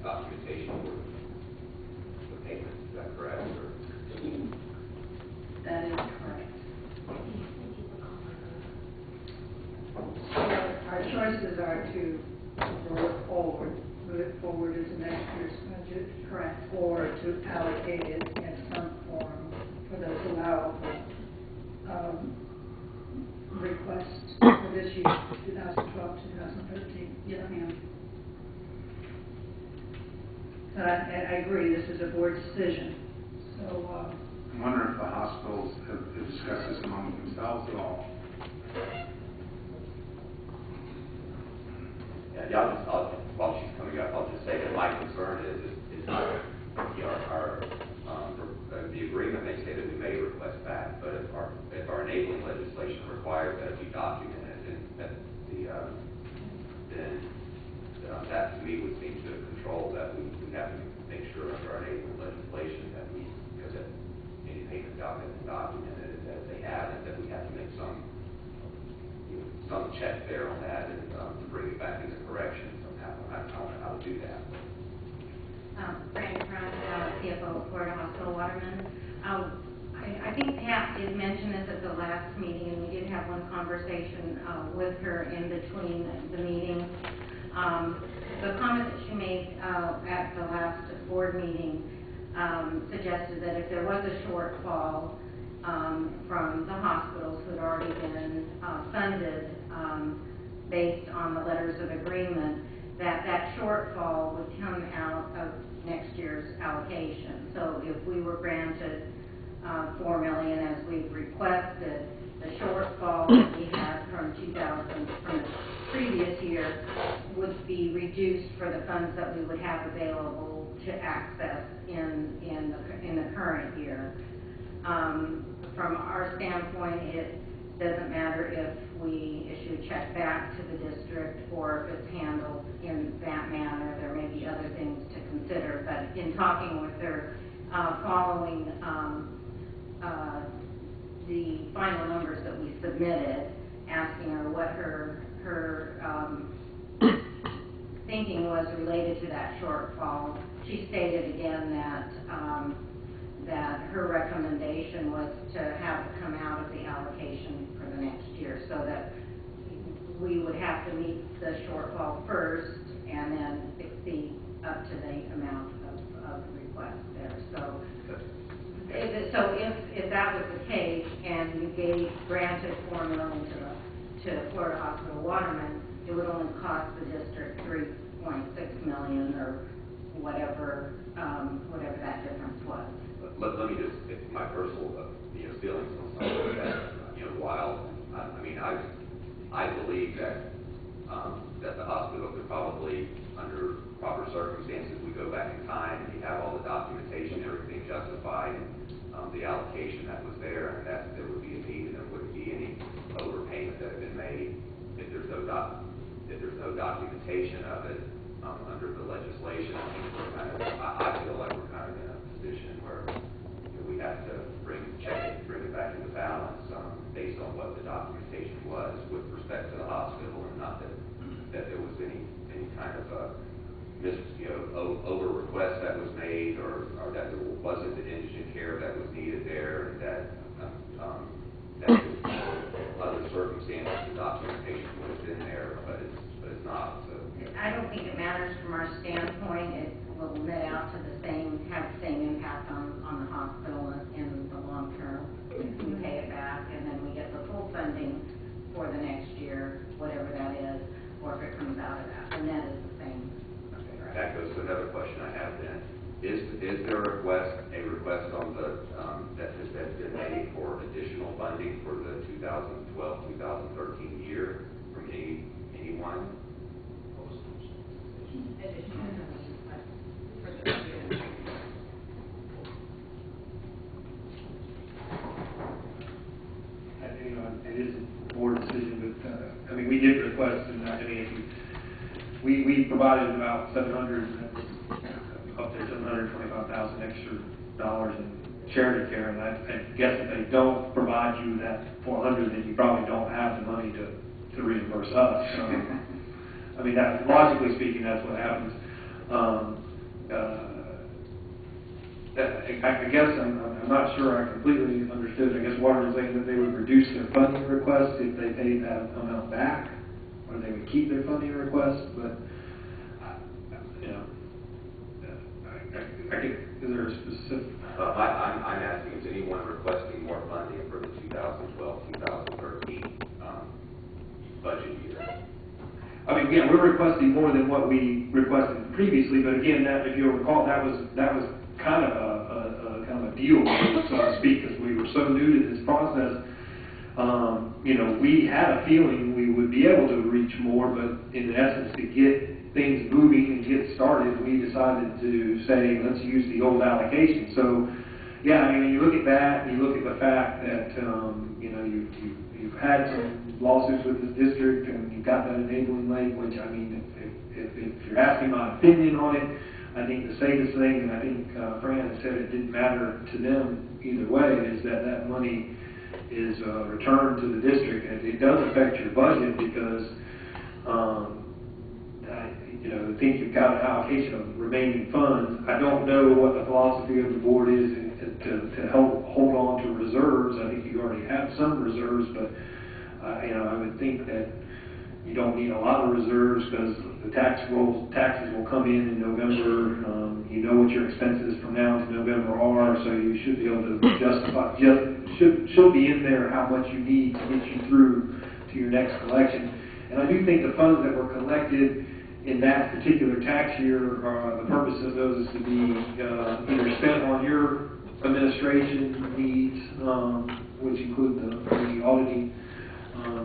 documentation for the payments. Is that correct? Or? That is correct. Our choices are to move it forward as next year's budget. Correct. Or to allocate it in some form for those allowable requests for this year, 2012, 2013. Yes, ma'am. I agree, this is a board decision. So, I wonder if the hospitals have discussed this among themselves at all. While she's coming up, I'll just say that my concern is not, the agreement may say that we may request back, but if our enabling legislation requires that it be documented, then that to me would seem to control that we have to make sure under our enabling legislation that because any payment documented as they have, and that we have to make some check there on that and to bring it back into correction somehow. I don't know how to do that. Brandon Front, CFO of Florida Hospital Waterman. I think Pat did mention this at the last meeting, and we did have one conversation with her in between the meetings. The comment that she made at the last board meeting suggested that if there was a shortfall from the hospitals who had already been funded based on the letters of agreement, that shortfall would come out of next year's allocation. So if we were granted $4 million as we've requested, the shortfall that we had from the previous year would be reduced for the funds that we would have available to access in the current year. From our standpoint, it doesn't matter if we issue a check back to the district or if it's handled in that manner. There may be other things to consider, but in talking with her following the final numbers that we submitted, asking her what her thinking was related to that shortfall, she stated again that her recommendation was to have it come out of the allocation for the next year, so that we would have to meet the shortfall first and then exceed up to the amount of the request there. So if that was the case and you granted $4 million to Florida Hospital Waterman, it would only cost the district $3.6 million or whatever that difference was. Let me just, my personal feelings on something that, while I believe that the hospital could probably, under proper circumstances, we go back in time and you have all the documentation, everything justified, and the allocation that was there, and that there would be a need and there wouldn't be any overpayment that had been made if there's no documentation of it under the legislation. I feel like we're kind of in a position where we have to bring it back into balance based on what the documentation was with respect to the hospital, and not that there was any kind of over request that was made, or that there wasn't the indigent care that was needed there, and that other circumstances, the documentation would have been there, but it's not. So I don't think it matters from our standpoint. It will net out to have the same impact on the hospital in the long term. If we pay it back and then we get the full funding for the next year, whatever that is, or if it comes out of that, the net is the same. That goes to another question I have then. Is there a request on the that has been made for additional funding for the 2012-2013 year from anyone? It is a board decision, but we did request, and we provided about up to $725,000 extra dollars in charity care, and I guess if they don't provide you that $400, then you probably don't have the money to reimburse us. So, that, logically speaking, that's what happens. I guess I'm not sure I completely understood. I guess Waterman was saying that they would reduce their funding request if they paid that amount back, or they would keep their funding request. But is there a specific? I'm asking, is anyone requesting more funding for the 2012-2013 budget year? Yeah, we're requesting more than what we requested previously, but again, that, if you'll recall, that was kind of a deal, so to speak, because we were so new to this process. We had a feeling we would be able to reach more, but in essence, to get things moving and get started, we decided to say, let's use the old allocation. So, yeah, you look at that, and you look at the fact that, you've had some lawsuits with this district, and you've got that enabling language. If you're asking my opinion on it, I think the safest thing, and I think Fran has said it didn't matter to them either way, is that that money is returned to the district. And it does affect your budget because, I think you've got an allocation of remaining funds. I don't know what the philosophy of the board is to help hold on to reserves. I think you already have some reserves, but I would think that you don't need a lot of reserves because the taxes will come in November. You know what your expenses from now to November are, so you should be able to justify, should be in there how much you need to get you through to your next collection. And I do think the funds that were collected in that particular tax year, the purpose of those is to be either spent on your administration needs, which include the auditing,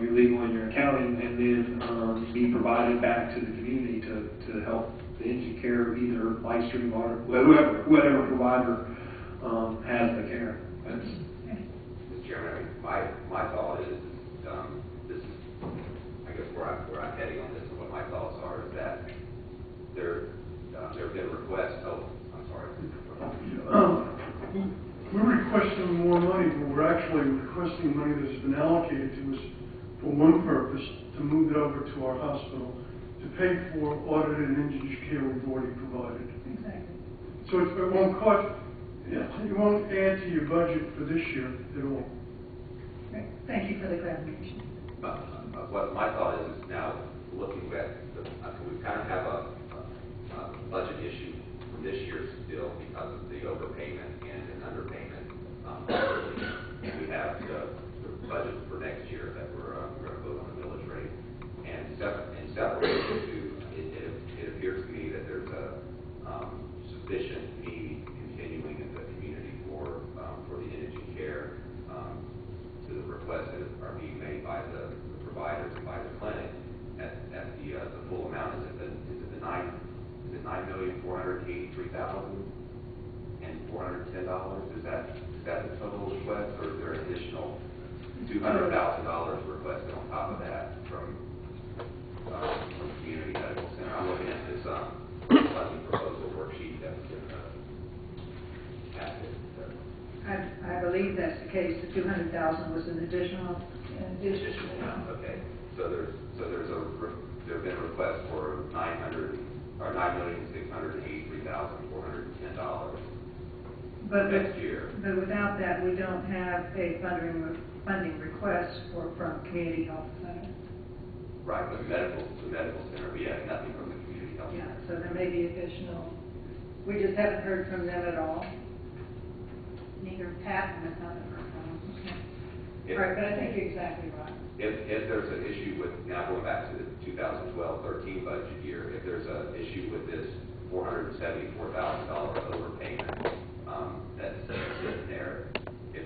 your legal and your accounting, and then be provided back to the community to help the indigent care, either Lightstream or whatever provider has the care. Mr. Chairman, my thought is, this is, I guess where I'm heading on this, and what my thoughts are is that there have been requests. Oh, I'm sorry. We're requesting more money, but we're actually requesting money that's been allocated to us for one purpose, to move it over to our hospital, to pay for audited and indigent care we've already provided. Exactly. So it won't cost, it won't add to your budget for this year at all. Right. Thank you for the clarification. What my thought is now looking at, we kind of have a budget issue from this year still because of the overpayment and an underpayment. And we have the budget for next year that we're going to vote on the millage rate. And separated the two, it appears to me that there's a sufficient need continuing in the community for the indigent care to the requests that are being made by the providers and by the clinic at the full amount. Is it the $9,483,410? Is that the total request, or is there an additional $200,000 requested on top of that from Community Medical Center? I'm looking at this funding proposal worksheet that was in the packet. I believe that's the case. The 200,000 was an additional. Okay. So there have been requests for $9,683,410 next year. But without that, we don't have a funding request from Community Health Center. Right, but the medical center, we have nothing from the Community Health Center. Yeah, so there may be additional. We just haven't heard from them at all. Neither Pat and I haven't heard from them. Okay. Right, but I think you're exactly right. If there's an issue with, now going back to the 2012-13 budget year, if there's an issue with this $474,000 overpayment that's sitting there, if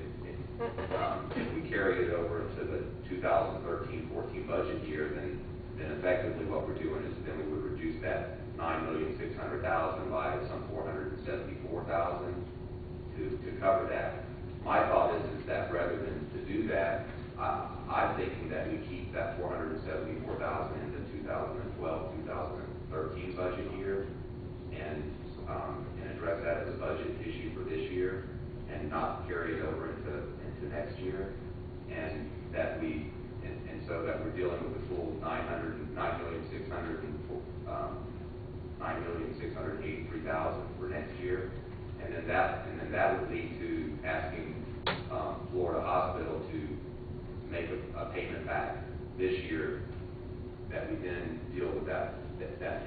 we carry it over to the 2013-14 budget year, then effectively what we're doing is then we would reduce that $9,600,000 by some $474,000 to cover that. My thought is that rather than to do that, I'm thinking that we keep that $474,000 in the 2012-2013 budget year and address that as a budget issue for this year and not carry it over into next year, and so that we're dealing with the full $9,683,000 for next year, and then that would lead to asking Florida Hospital to make a payment back this year, that we then deal with that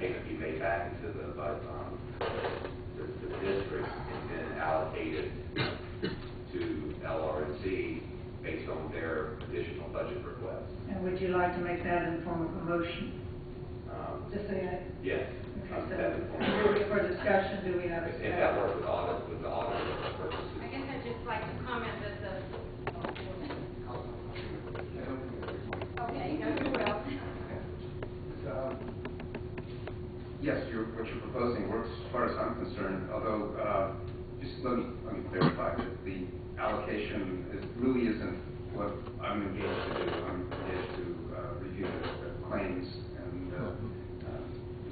payment be made back into the district and then allocated to LRNC based on their additional budget requests. And would you like to make that in the form of a motion? Just say that? Yes. Okay, so for discussion, do we have a If that works with the audit purposes. I guess I'd just like to comment that okay, no, you will. Yes, what you're proposing works as far as I'm concerned, although just let me clarify that the allocation really isn't what I'm engaged to do. I'm engaged to review the claims and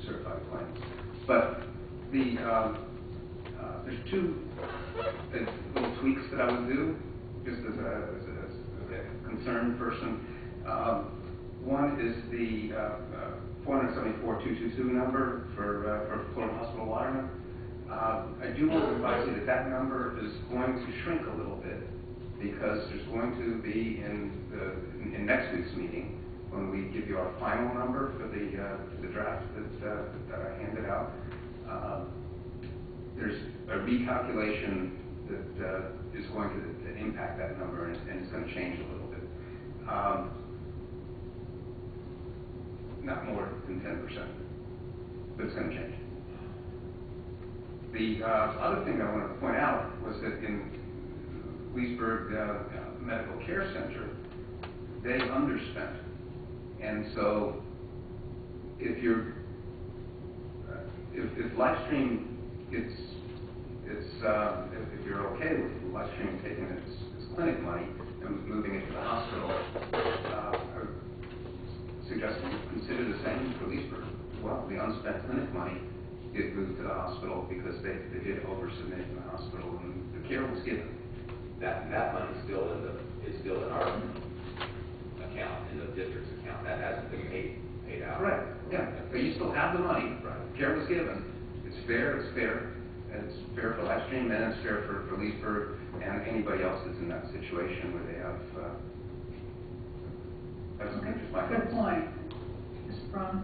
certified claims. But There's two little tweaks that I would do, just as a concerned person. One is the 474,222 number for Florida Hospital Waterman. I do want to advise you that that number is going to shrink a little bit because there's going to be in next week's meeting, when we give you our final number for the draft that I handed out, there's a recalculation that is going to impact that number, and it's going to change a little bit. Not more than 10%, but it's going to change. The other thing I wanted to point out was that in Leesburg Medical Care Center, they underspent. And so if LifeStream if you're okay with LifeStream taking its clinic money and moving it to the hospital, I would suggest you consider the same for Leesburg as well. The unspent clinic money get moved to the hospital because they did oversubmit in the hospital and the care was given. That money is still in our account, in the district's account. That hasn't been paid out. Right. Yeah. But you still have the money. Right. Care was given. It's fair. It's fair. And it's fair for LifeStream, and it's fair for Leesburg and anybody else that's in that situation where they have. That's just my Good point. Mr. Braun?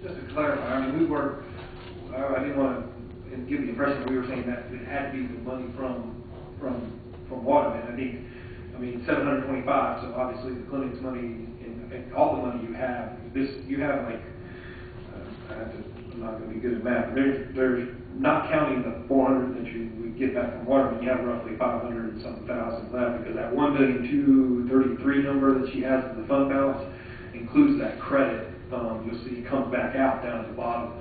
Just to clarify, I mean, I didn't want to give the impression that we were saying that it had to be the money from Waterman. I mean, 725. So obviously the clinic's money and all the money you have. You have like I'm not going to be good at math. There's not counting the 400 that you would get back from Waterman. You have roughly 500 and something thousand left because that 1,233,000 number that she has in the fund balance includes that credit. You'll see it comes back out down at the bottom.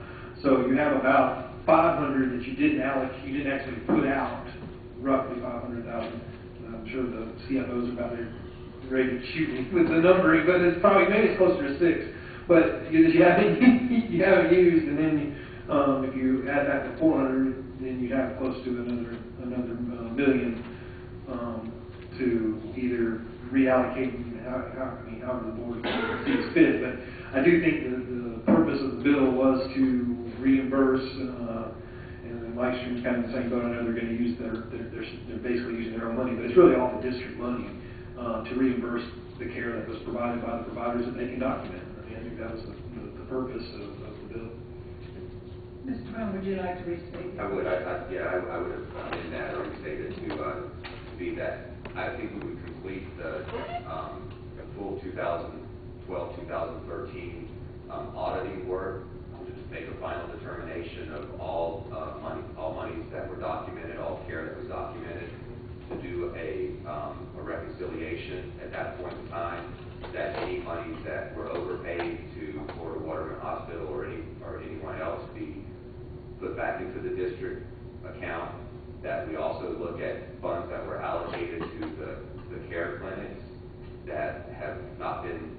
So you have about 500 that you didn't actually put out, roughly 500,000. I'm sure the CFOs are about ready to shoot me with the numbering, but it's probably maybe it's closer to 6. But you haven't used, and then if you add that to 400, then you'd have close to another million to either reallocate. However the board sees fit. But I do think the purpose of the bill was to reimburse, and LifeStream's kind of the same boat. I know they're going to use they're basically using their own money, but it's really all the district money to reimburse the care that was provided by the providers that they can document. I think that was the purpose of the bill. Mr. Brown, would you like to restate? I would. I would have amended that or restated to be that I think we would complete the full 2012-2013 auditing work to make a final determination of all monies that were documented, all care that was documented, to do a reconciliation at that point in time, that any monies that were overpaid to Florida Waterman Hospital or anyone else be put back into the district account. That we also look at funds that were allocated to the care clinics that have not been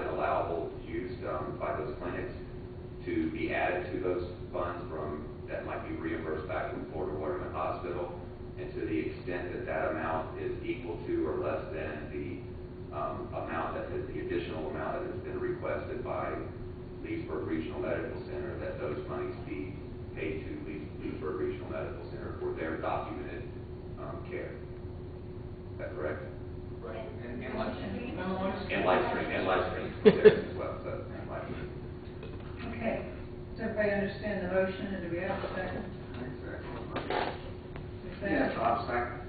allowable use by those clinics to be added to those funds that might be reimbursed back from Florida Waterman Hospital. And to the extent that amount is equal to or less than the additional amount that has been requested by Leesburg Regional Medical Center, that those monies be paid to Leesburg Regional Medical Center for their documented care. Is that correct? Right. And LifeStream. And LifeStream there as well. So, and LifeStream. Okay. Does everybody understand the motion, and do we have a second? Yes, I'll second.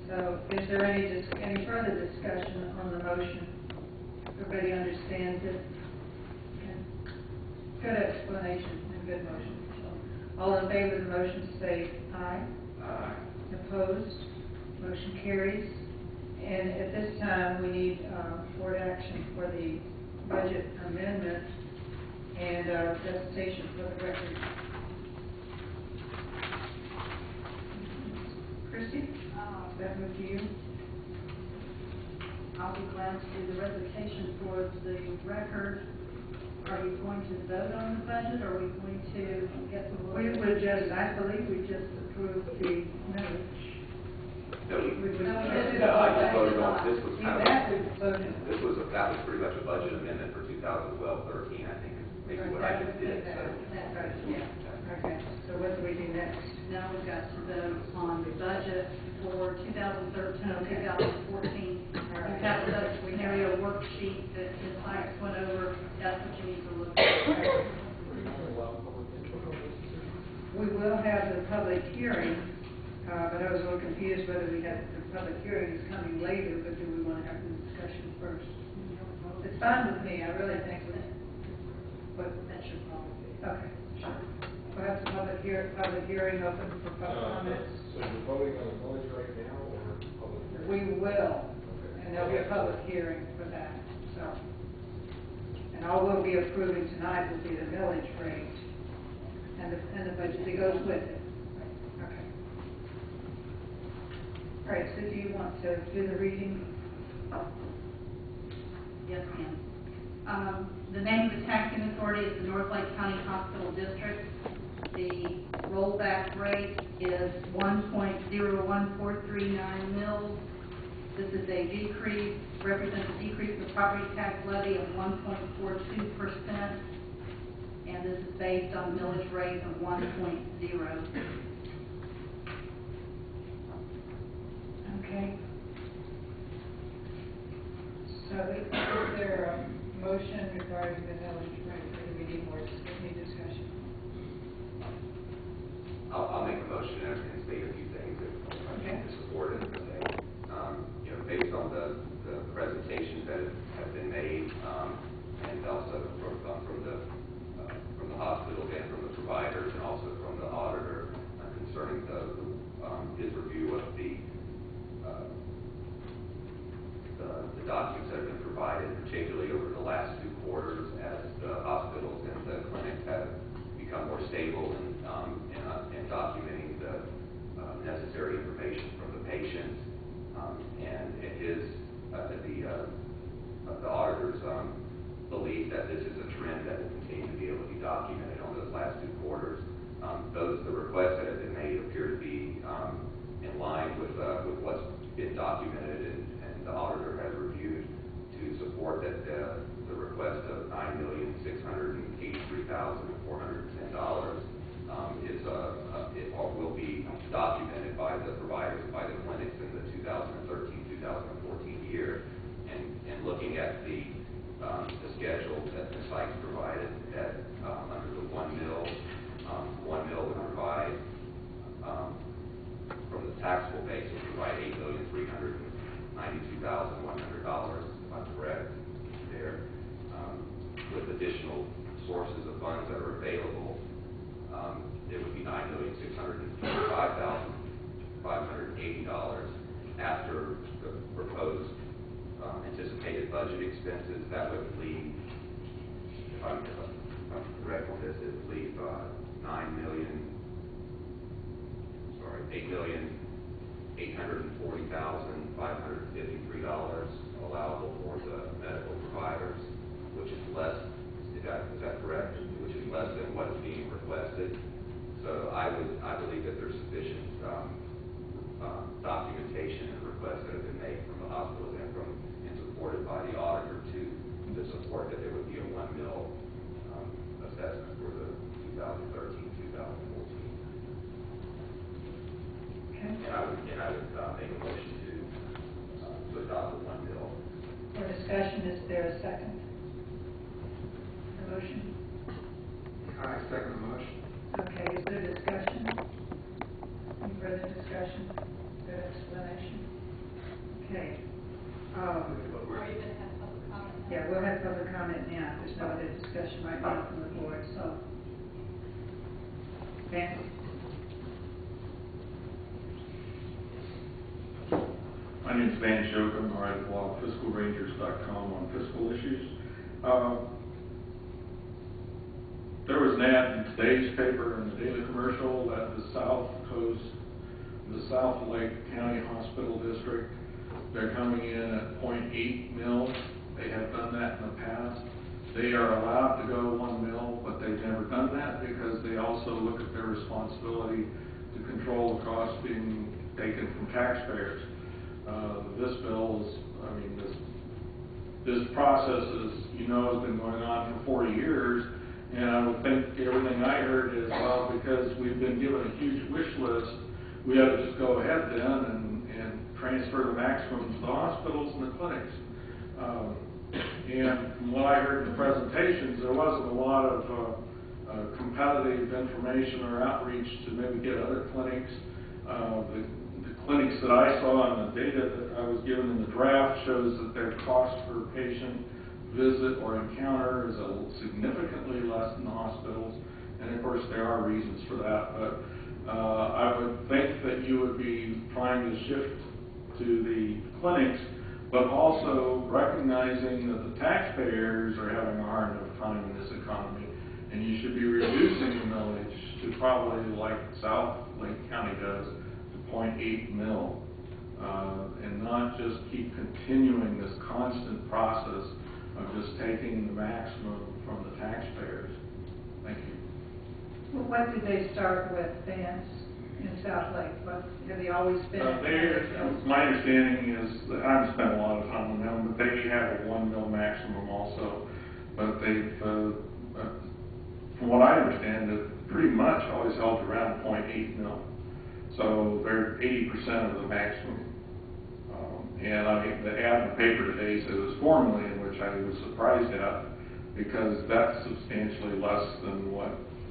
So is there any further discussion on the motion? Everybody understands it? Okay. Good explanation and good motion. So, all in favor of the motion say aye. Aye. Opposed? Motion carries. And at this time, we need board action for the budget amendment and recitation for the record. Christy, that move to you. I'll be glad to do the resignation for the record. Are you going to vote on the budget, or are we going to get the? We would just, I believe we just approved the millage. No, We would- no, I just voted on, this was kind of, That we voted. that was pretty much a budget amendment for 2012-13, I think, is maybe what I just did, so. Okay, so what do we do next? Now we've got to vote on the budget for 2013, 2014. We have the scenario worksheet that Ms. Sykes went over. That's what you need to look at. We will have the public hearing, but I was a little confused whether we had, the public hearing is coming later, but do we want to have the discussion first? It's fine with me, I really think that, but That should probably be. okay, sure. We'll have the public hearing open for public comments. So you're voting on the millage right now, or public hearing? We will, Okay. and there'll be a public hearing for that, so. And all we'll be approving tonight will be the millage rate and the budget that goes with it. Okay. All right, so do you want to do the reading? Yes, ma'am. The name of the taxing authority is the North Lake County Hospital District. The rollback rate is 1.01439 mils. This is a decrease, represents a decrease in the property tax levy of 1.42%, and this is based on millage rate of 1.0. Okay. So is there a motion regarding the millage rate, or do we need more discussion? I'll make a motion and state a few things if Okay. to support it. Based on the presentations that have been made, and also from the hospitals and from the providers, and also from the auditor concerning his review of the documents that have been provided, particularly over the last 2 quarters, as the hospitals and the clinics have become more stable in documenting the necessary information from the patients, and the auditor's belief that this is a trend that will continue to be able to be documented on those last 2 quarters. The requests that have been made appear to be in line with what's been documented, and the auditor has reviewed to support that the request of $9,683,410 will be documented by the providers and by the clinics in the 2013-2014 year. And looking at the schedule that the site's provided, that under the 1 mil would provide from the taxable base would provide $8,392,100, if I'm correct there, with additional sources of funds that are available. It would be $9,655,580 after the proposed anticipated budget expenses. That would leave, if I'm correct on this, it would leave $8,840,553 allowable for the medical providers, which is less. Is that correct? Which is less than what is being requested. So I believe that there's sufficient documentation and requests that have been made from the hospitals and supported by the auditor to support that there would be a 1 mil assessment for the 2013-2014. Okay. And I would make a motion to adopt the 1 mil. For discussion, is there a second? The motion? I second the motion. Okay, is there discussion? Any further discussion? Good explanation? Okay. Are you going to have public comment? Yeah, we'll have public comment now. There's no other discussion right now from the board, so. Vance? My name is Van Shokum. I blog fiscalrangers.com on fiscal issues. There was an ad in today's paper in the Daily Commercial that the South Lake County Hospital District They're coming in at 0.8 mil. They have done that in the past. They are allowed to go 1 mil, but they've never done that because they also look at their responsibility to control the costs being taken from taxpayers. This bill is, I mean, this process is, you know, has been going on for 4 years, and I would think everything I heard is, well, because we've been given a huge wish list, we ought to just go ahead then and transfer the maximums to the hospitals and the clinics. And from what I heard in the presentations, there wasn't a lot of competitive information or outreach to maybe get other clinics. The clinics that I saw and the data that I was given in the draft shows that their cost per patient visit or encounter is significantly less than the hospitals. And of course, there are reasons for that, but I would think that you would be trying to shift to the clinics, but also recognizing that the taxpayers are having a hard enough time in this economy, and you should be reducing the millage to probably like South Lake County does, to 0.8 mil, and not just keep continuing this constant process of just taking the maximum from the taxpayers. Thank you. Well, what did they start with, Vance, in South Lake? What, have they always been? My understanding is that I haven't spent a lot of time on them, but they have a 1 mil maximum also. But they've, from what I understand, they've pretty much always held around 0.8 mil. So they're 80% of the maximum. And I mean, the ad in the paper today said it was 4 million, which I was surprised at, because that's substantially less than what,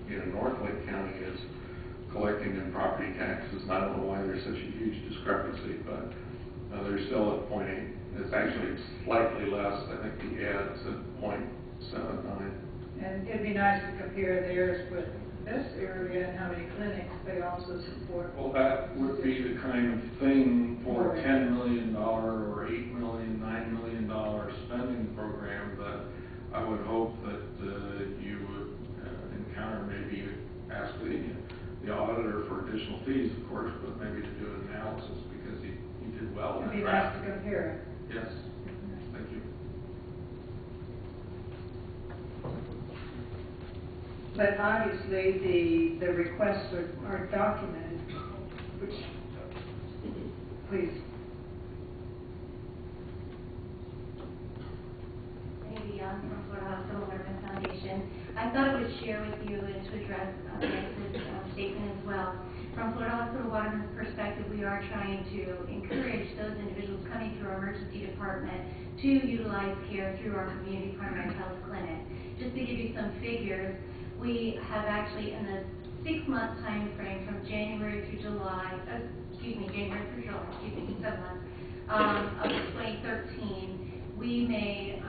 you know, North Lake County is collecting in property taxes. And I don't know why there's such a huge discrepancy, but they're still at 0.8. It's actually slightly less. I think the ad's at 0.79. And it'd be nice to compare theirs with this area and how many clinics they also support. Well, that would be the kind of thing for a $10 million or $8 million, $9 million spending program that I would hope that you would encounter. Maybe ask the auditor for additional fees, of course, but maybe to do an analysis, because he did well. It'd be nice to compare. Yes. Thank you. But obviously, the requests are documented, which, please. Maybe from Florida Hospital Waterman Foundation. I thought I would share with you and to address Vance's statement as well. From Florida Hospital Waterman's perspective, we are trying to encourage those individuals coming through our emergency department to utilize care through our community primary health clinic. Just to give you some figures, we have actually, in the 6-month time frame from January through July, January through July, 7 months, of 2013, we made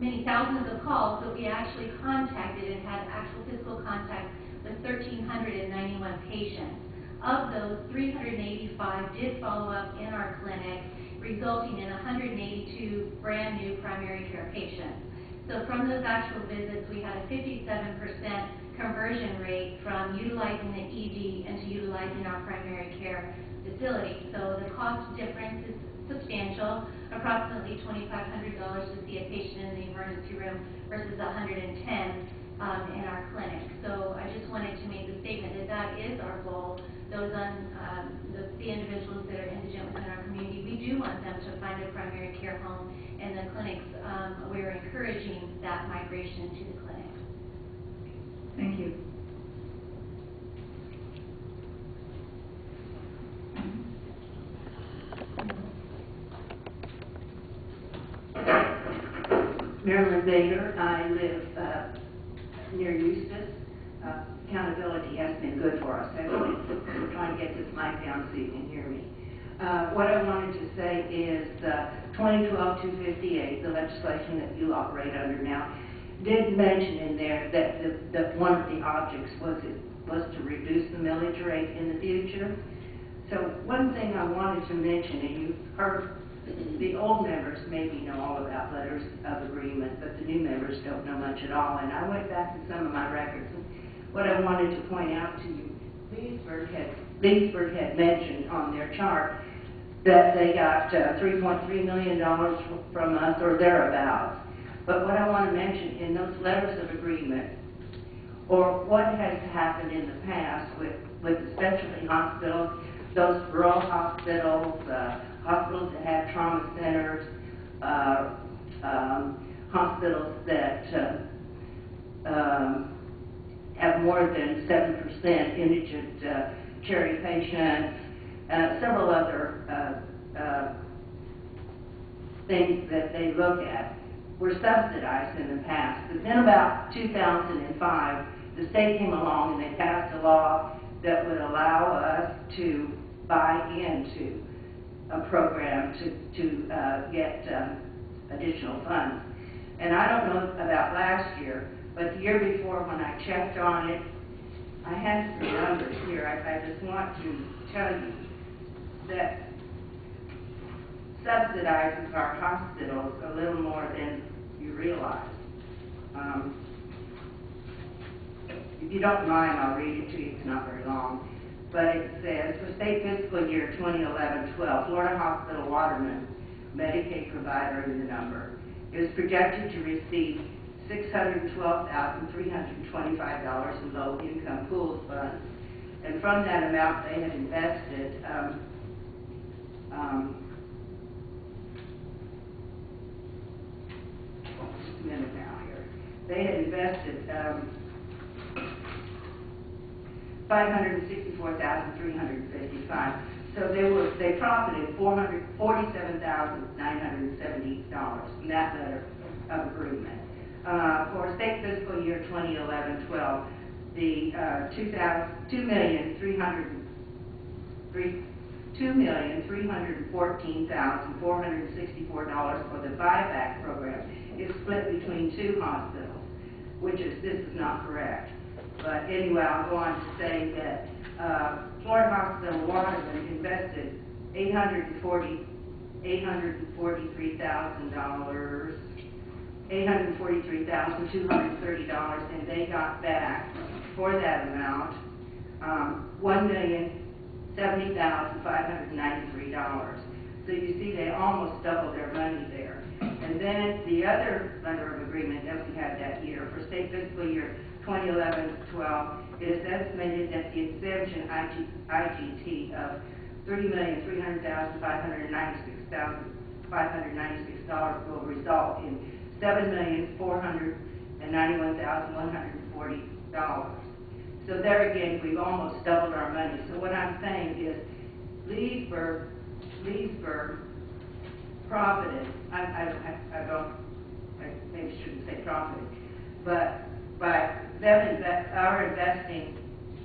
many thousands of calls that we actually contacted and had actual physical contact with 1,391 patients. Of those, 385 did follow up in our clinic, resulting in 182 brand new primary care patients. So from those actual visits, we had a 57% conversion rate from utilizing the ED into utilizing our primary care facility. So the cost difference is substantial, approximately $2,500 to see a patient in the emergency room versus $110 in our clinic. So I just wanted to make the statement that that is our goal. Those the individuals that are indigent within our community, we do want them to find a primary care home, and the clinics, we're encouraging that migration to the clinic. Thank you. Marilyn Bader. I live near Eustis. Accountability has been good for us, actually. We're trying to get this mic down so you can hear me. What I wanted to say is 2012-258, the legislation that you operate under now, did mention in there that one of the objects was to reduce the millage rate in the future. So one thing I wanted to mention, and you've heard, the old members maybe know all about letters of agreement, but the new members don't know much at all. And I went back to some of my records, and what I wanted to point out to you, Leesburg had mentioned on their chart that they got $3.3 million from us or thereabouts. But what I want to mention in those letters of agreement, or what has happened in the past with specialty hospitals, those rural hospitals, hospitals that have trauma centers, hospitals that have more than 7% indigent charity patients, several other things that they look at were subsidized in the past. But then about 2005, the state came along and they passed a law that would allow us to buy into a program to get additional funds. And I don't know about last year, but the year before when I checked on it, I had some numbers here. I just want to tell you that subsidizes our hospitals a little more than you realize. If you don't mind, I'll read it to you. It's not very long. But it says, for state fiscal year 2011-12, Florida Hospital Waterman, Medicaid provider in the number, is projected to receive $612,325 in low-income pooled funds. And from that amount, they had invested just a minute now here. They had invested $564,355. So they profited $447,970 from that letter of agreement. For state fiscal year 2011-12, the $2,314,464 for the buyback program is split between two hospitals, which is, this is not correct. But anyway, I'll go on to say that Florida Hospital Waterman invested $843,230, and they got back for that amount $1,070,593. So you see, they almost doubled their money there. And then the other letter of agreement that we had that year for state fiscal year 2011-12, it is estimated that the exemption IGT of $3,300,596 will result in $7,491,140. So there again, we've almost doubled our money. So what I'm saying is, Leesburg profited. I maybe shouldn't say profited, but by them investing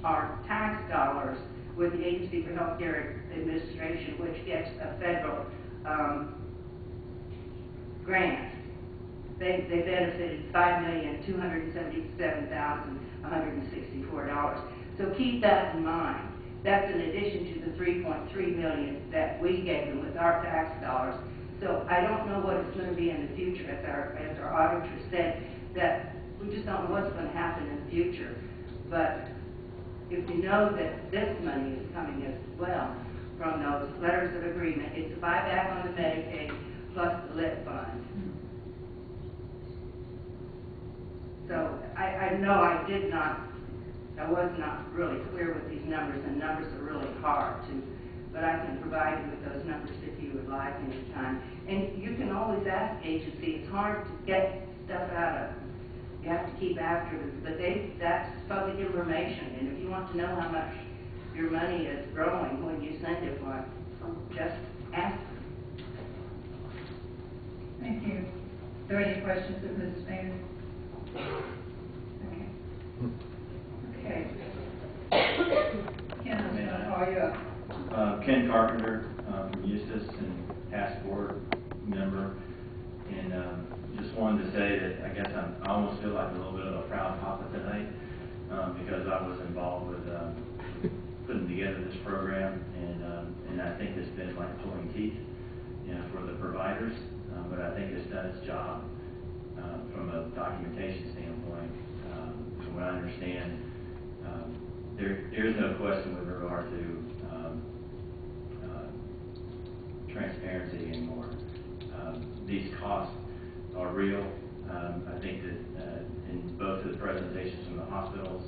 our tax dollars with the Agency for Healthcare Administration, which gets a federal grant, they benefited $5,277,164. So keep that in mind. That's in addition to the $3.3 million that we gave them with our tax dollars. So I don't know what it's going to be in the future, as our auditor said, that we just don't know what's going to happen in the future. But if you know that this money is coming as well from those letters of agreement, it's a buyback on the Medicaid plus the LIT fund. So I know I was not really clear with these numbers, and numbers are really hard to, but I can provide you with those numbers if you would like anytime. And you can always ask agency. It's hard to get stuff out of. You have to keep after them, but that's public information. And if you want to know how much your money is growing when you send it one, just ask them. Thank you. Are there any questions of Mrs. Mayer? Okay. Ken, I'm going to call you up. Ken Carpenter from Eustis and past board member, and just wanted to say that I guess I almost feel like a little bit of a proud papa tonight because I was involved with putting together this program, and I think it's been like pulling teeth, for the providers, but I think it's done its job from a documentation standpoint. From what I understand, there is no question with regard to real. I think that in both of the presentations from the hospitals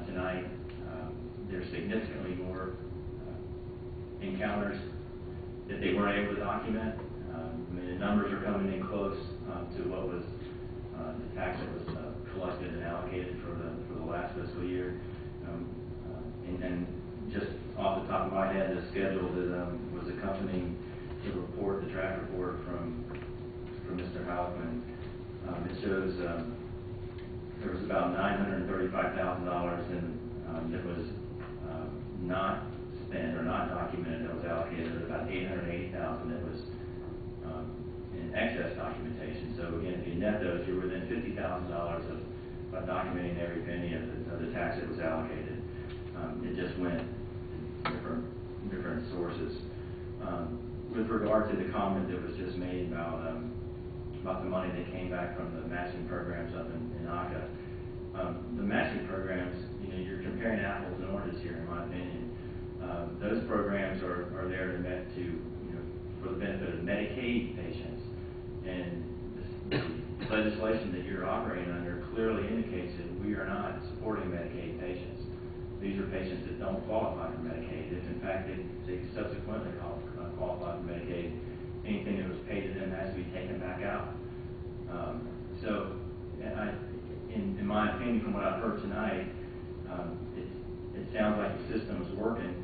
tonight, there's significantly more encounters that they weren't able to document. I mean, the numbers are coming in close to what was the tax that was collected and allocated for the last fiscal year. And just off the top of my head, the schedule that was accompanying the report, the draft report from Mr. Hauptman, it shows there was about $935,000 that was not spent or not documented that was allocated, about $880,000 that was in excess documentation. So again, if you net those, you're within $50,000 of documenting every penny of the tax that was allocated. It just went to different sources. With regard to the comment that was just made about the money that came back from the matching programs up in ACA, the matching programs, you're comparing apples and oranges here, in my opinion. Those programs are there to for the benefit of Medicaid patients, and the legislation that you're operating under clearly indicates that we are not supporting Medicaid patients. These are patients that don't qualify for Medicaid. If in fact they subsequently qualify for Medicaid, anything that was paid to them has to be taken back out. So, in my opinion, from what I've heard tonight, it sounds like the system is working.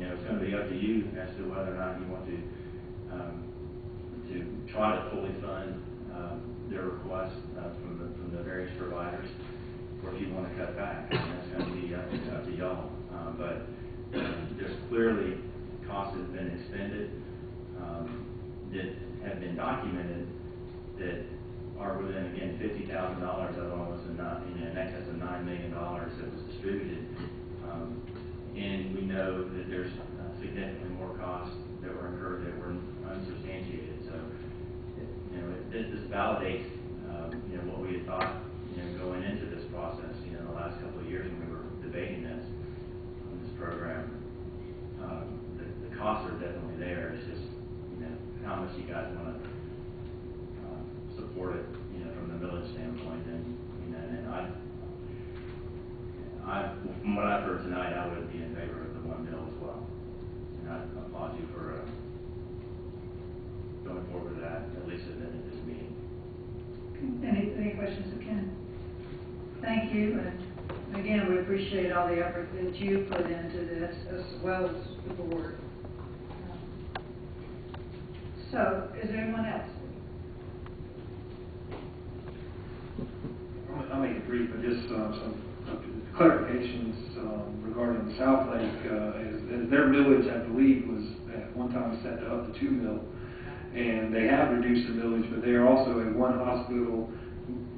It's going to be up to you as to whether or not you want to try to fully fund their requests from the various providers, or if you want to cut back. That's going to be up to y'all. But there's clearly costs that have been expended that have been documented that are within, again, $50,000 of almost in excess of $9 million that was distributed. And we know that there's significantly more costs that were incurred that were unsubstantiated. So, this validates, what we had thought, going into this process, the last couple of years when we were debating this program. The costs are definitely there. It's just, how much you guys want to support it, from the Millage standpoint. And from what I've heard tonight, I would be in favor of the $1 bill as well. And I applaud you for going forward with that, at least at this meeting. Any questions of Ken? Thank you. And again, we appreciate all the effort that you put into this, as well as the board. So, is there anyone else? I'll make it brief, but just some clarifications regarding South Lake. As their millage, I believe, was at one time set up to 2 mil, and they have reduced the millage, but they are also in one hospital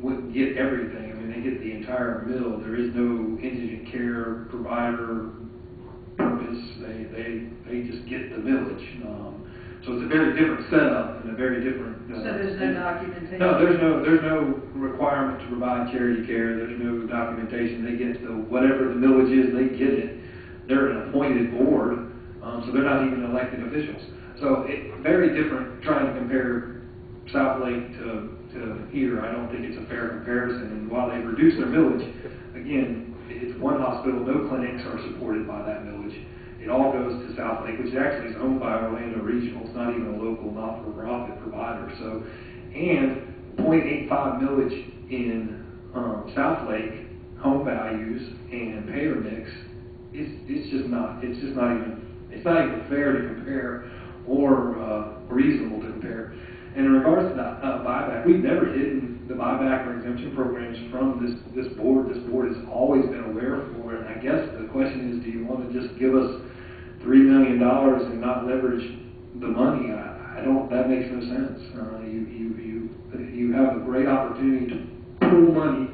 would get everything. I mean, they get the entire mill. There is no indigent care provider purpose. They just get the millage. So it's a very different setup and a very different. So there's no documentation. No, there's no requirement to provide charity care. There's no documentation. They get whatever the millage is. They get it. They're an appointed board, so they're not even elected officials. So very different. Trying to compare South Lake to here, I don't think it's a fair comparison. And while they've reduced their millage, again, it's one hospital. No clinics are supported by that millage. It all goes to South Lake, which actually is owned by Orlando Regional. It's not even a local not-for-profit provider. So, and 0.85 millage in South Lake, home values and payer mix, it's not even fair to compare or reasonable to compare. And in regards to the buyback, we've never hidden the buyback or exemption programs from this board. This board has always been aware for it. And I guess the question is, do you want to just give us $3 million and not leverage the money? I don't. That makes no sense. You have a great opportunity to pool money,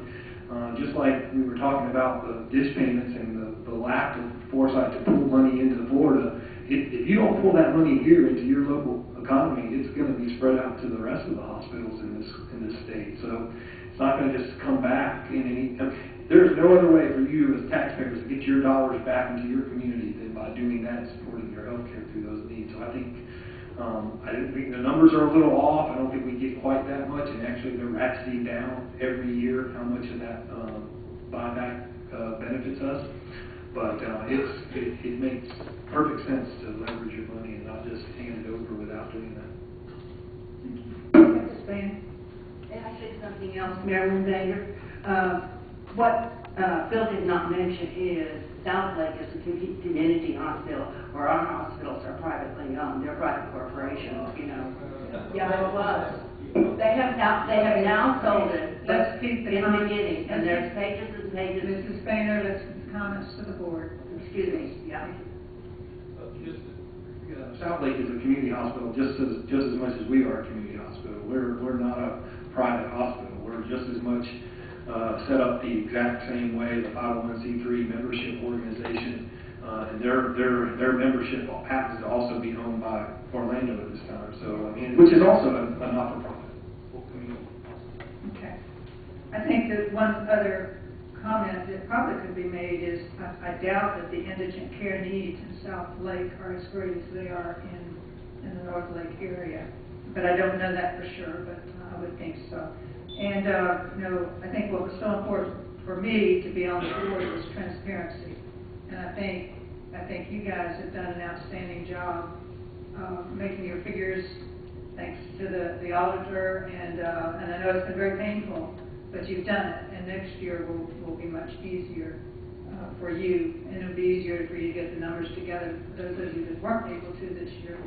just like we were talking about the dish payments and the lack of foresight to pool money into Florida. If you don't pull that money here into your local economy, it's going to be spread out to the rest of the hospitals in this state. So it's not going to just come back in any. There's no other way for you as taxpayers to get your dollars back into your community than by doing that and supporting your health care through those needs. So I think I didn't think the numbers are a little off. I don't think we get quite that much, and actually they're ratcheting down every year how much of that buyback benefits us. But it makes perfect sense to leverage your money and not just hand it over without doing that. Spain. May I say something else, Marilyn Banger? What Phil did not mention is South Lake is a community hospital, where our hospitals are privately owned. They're private corporations, you know. Yeah, it was. They have now sold it. Let's keep the in the comments. beginning, and there's pages and pages. Mrs. Boehner, let's comments to the board. Excuse me, yeah. South Lake is a community hospital just as much as we are a community hospital. We're not a private hospital. We're just as much set up the exact same way, the 501c3 membership organization, and their membership happens to also be owned by Orlando at this time. So I mean, which is also a not-for-profit community. Okay. I think that one other comment that probably could be made is I doubt that the indigent care needs in South Lake are as great as they are in the North Lake area. But I don't know that for sure, but I would think so. And, I think what was so important for me to be on the board was transparency. And I think you guys have done an outstanding job making your figures, thanks to the auditor, and I know it's been very painful, but you've done it, and next year will be much easier for you, and it'll be easier for you to get the numbers together. For those of you that weren't able to this year,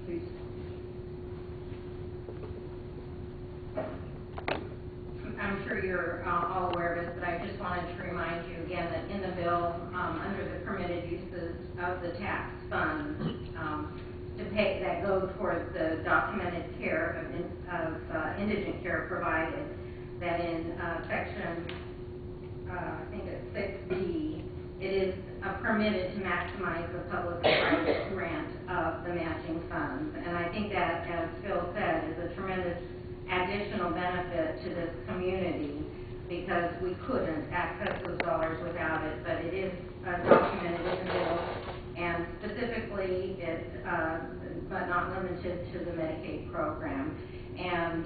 please. I'm sure you're all aware of this, but I just wanted to remind you again that in the bill, under the permitted uses of the tax funds, to pay that go towards the documented care of indigent care provided, that in section, I think it's 6B, it is permitted to maximize the public-private grant of the matching funds. And I think that, as Phil said, is a tremendous additional benefit to this community, because we couldn't access those dollars without it, but it is documented in the bill, and specifically it, but not limited to the Medicaid program. And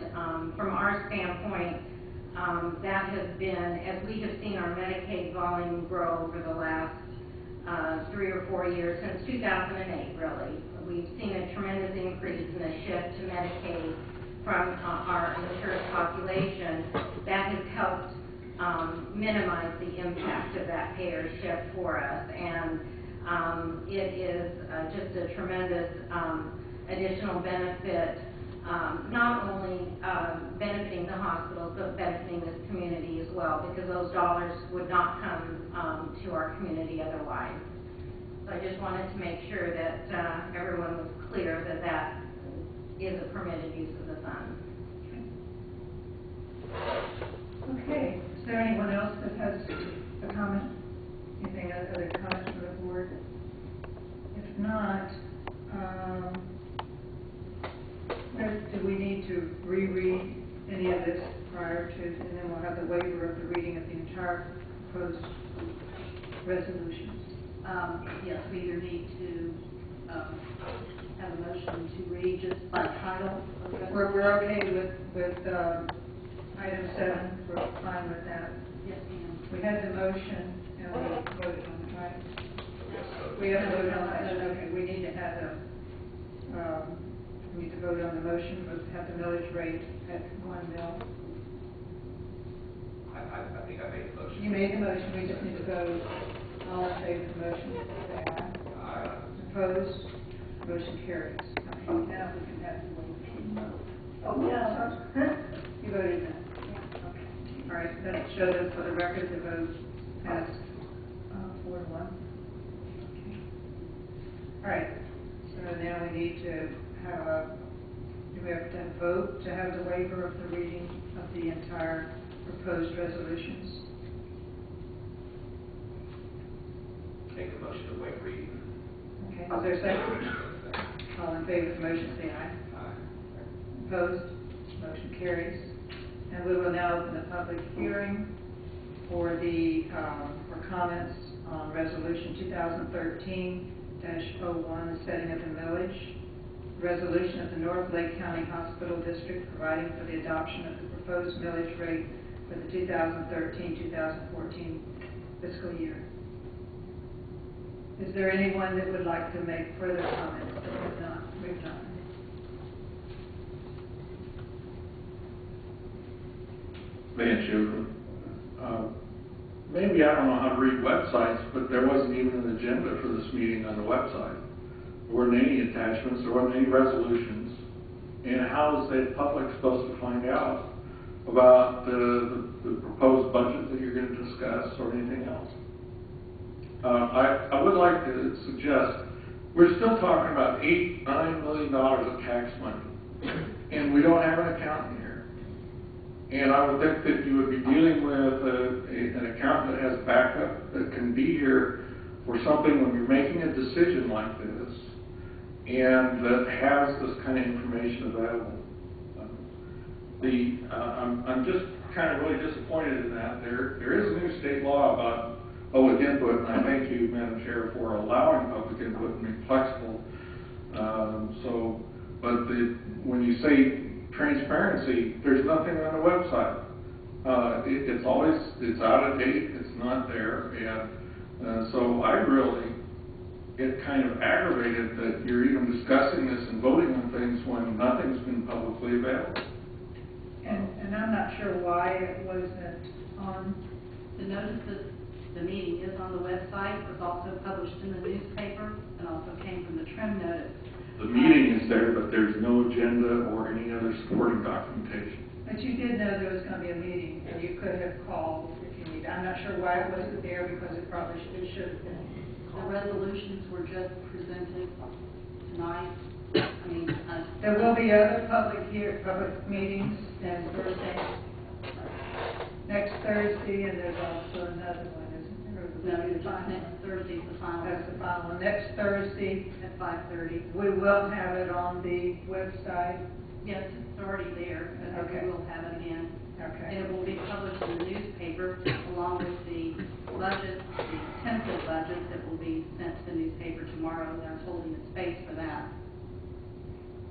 from our standpoint, that has been, as we have seen our Medicaid volume grow over the last 3 or 4 years, since 2008 really, we've seen a tremendous increase in the shift to Medicaid from our insured population. That has helped minimize the impact of that payer shift for us, and it is just a tremendous additional benefit, not only benefiting the hospitals, but benefiting this community as well, because those dollars would not come to our community otherwise. So I just wanted to make sure that everyone was clear that that is a permitted use of the funds. Okay. Is there anyone else that has a comment? Anything other comments from the board? If not, do we need to reread any of this prior to, and then we'll have the waiver of the reading of the entire proposed resolutions? Yes, we either need to have a motion to read just by title. We're okay with item 7. We're fine with that. Yes, ma'am. We had the motion and we voted on it, right? We haven't voted on that. Okay, we need to have we need to vote on the motion, but have the millage rate at 1 mil. I think I made the motion. You made the motion, we just need to vote. All in favor of the motion, say aye. Aye. Opposed? Motion carries. Okay, now we can have the waiver. Oh, no. You voted no. Yeah. Okay. All right, let's show that for the record, the vote passed 4-1. Okay. All right, so now we need to have do we have to vote to have the waiver of the reading of the entire proposed resolutions? Make a motion to waive reading. Okay, is there a second? All in favor of the motion, say aye. Aye. Opposed? Motion carries. And we will now open the public hearing for the for comments on Resolution 2013-01, the setting of the millage. resolution of the North Lake County Hospital District providing for the adoption of the proposed millage rate for the 2013-2014 fiscal year. Is there anyone that would like to make further comments that we've not? Van Children. Maybe I don't know how to read websites, but there wasn't even an agenda for this meeting on the website. There weren't any attachments, there weren't any resolutions. And how is the public supposed to find out about the proposed budget that you're going to discuss or anything else? I would like to suggest, we're still talking about $8-9 million of tax money, and we don't have an accountant here. And I would think that you would be dealing with an accountant that has backup, that can be here for something when you're making a decision like this, and that has this kind of information available. I'm just kind of really disappointed in that. There is a new state law about public input, and I thank you, Madam Chair, for allowing public input and being flexible. When you say transparency, there's nothing on the website. It's out of date, it's not there, and so I really get kind of aggravated that you're even discussing this and voting on things when nothing's been publicly available. And I'm not sure why it wasn't on. The notice that the meeting is on the website, was also published in the newspaper, and also came from the trim notice. The meeting is there, but there's no agenda or any other supporting documentation. But you did know there was going to be a meeting, and you could have called if you needed. I'm not sure why it wasn't there, because it probably should have been. The resolutions were just presented tonight. There will be other public meetings and next Thursday, and there's also another one, isn't there? No, it's just next Thursday, the final. That's the final one. Next Thursday at 5:30. We will have it on the website. Yes, it's already there, but okay. We will have it again. Okay. And it will be published in the newspaper along with the budget, the tentative budget that will be sent to the newspaper tomorrow. They're holding the space for that.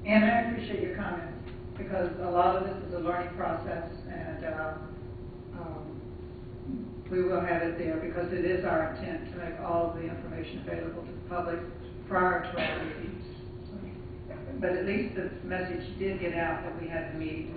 And I appreciate your comments, because a lot of this is a learning process, and we will have it there because it is our intent to make all of the information available to the public prior to our meetings. But at least the message did get out that we had the meeting.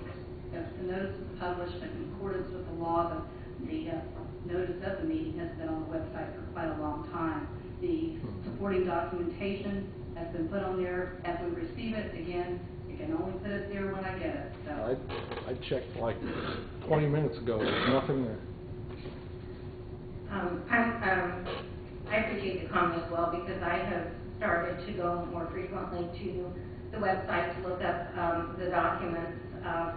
Yes, the notice was published in accordance with the law. The notice of the meeting has been on the website for quite a long time. The supporting documentation has been put on there as we receive it. Again, you can only put it there when I get it. So I checked like 20 minutes ago. There's nothing there. I appreciate the comment as well, because I have started to go more frequently to the website to look up the documents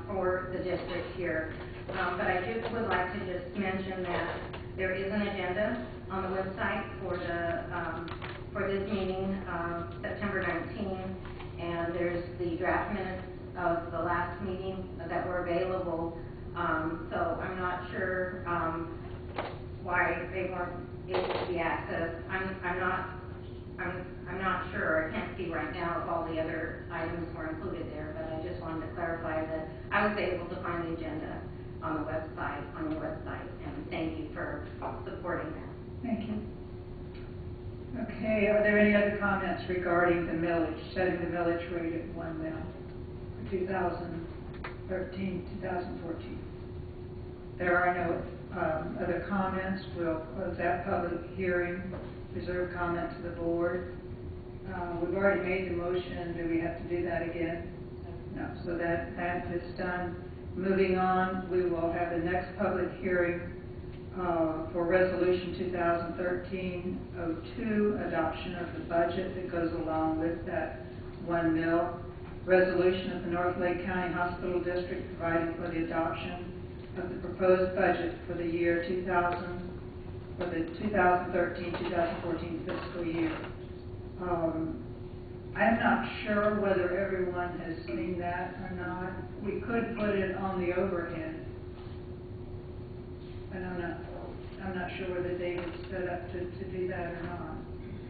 for the district here. But I just would like to just mention that there is an agenda on the website for this meeting, September 19, and there's the draft minutes of the last meeting that were available. So I'm not sure why they weren't able to be accessed. I'm not sure. I can't see right now if all the other items were included there, but I just wanted to clarify that I was able to find the agenda on the website, and thank you for supporting that. Thank you. Okay, are there any other comments regarding the millage, setting the millage rate at 1 mil for 2013-2014? There are no other comments. We'll close that public hearing, reserve comment to the board. We've already made the motion. Do we have to do that again? No. So that is done. Moving on, we will have the next public hearing for Resolution 2013-02, adoption of the budget that goes along with that 1 mil. Resolution of the North Lake County Hospital District providing for the adoption of the proposed budget for the year 2013-2014 fiscal year. I'm not sure whether everyone has seen that or not. We could put it on the overhead, but I'm not sure whether David's set up to do that or not.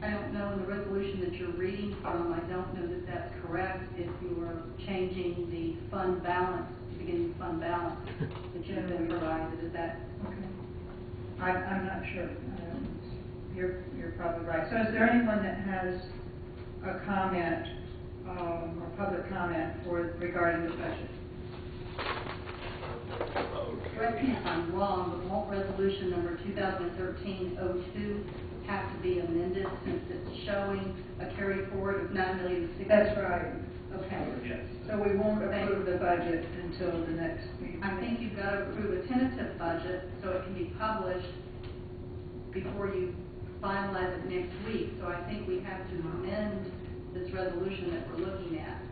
I don't know, in the resolution that you're reading I don't know that that's correct if you were changing the fund balance, the beginning fund balance that you've been provided. Is that? Okay. I'm not sure. You're probably right. So is there anyone that has a comment, or public comment regarding the budget? Correct me if I'm wrong, but won't resolution number 2013-02 have to be amended since it's showing a carry forward of $9,060,000? That's right. Okay. Yes. So we won't approve the budget until the next meeting. I think you've got to approve a tentative budget so it can be published before you finalize it next week. So I think we have to amend this resolution that we're looking at.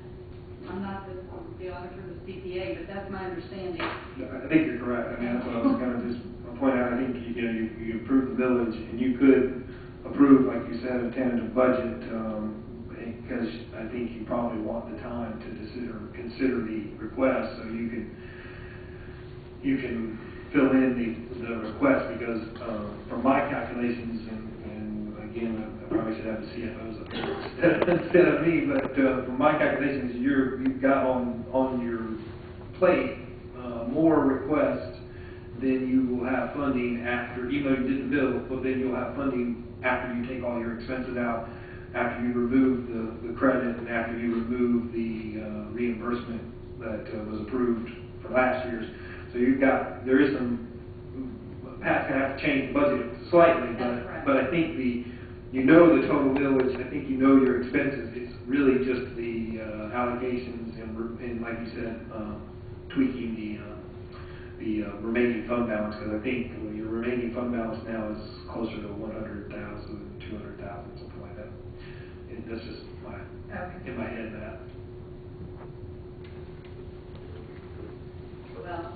I'm not the auditor of the CPA, but that's my understanding. I think you're correct. I mean, that's what I was going to just point out. I think, you approved the village, and you could approve, like you said, a tentative budget, because I think you probably want the time to consider the request, so you can fill in the request, because from my calculations, and again, I probably should have the CFOs up here instead of me, but from my calculations, you've got on your plate more requests than you will have funding after, even though you did the bill, but then you'll have funding after you take all your expenses out, after you remove the credit, and after you remove the reimbursement that was approved for last year's. So there is some, Pat's going to have to change the budget slightly, but I think the total village, I think your expenses. It's really just the allocations and like you said, tweaking the remaining fund balance, because I think your remaining fund balance now is closer to 100,000, 200,000, something like that. And that's just in my head, that. Well,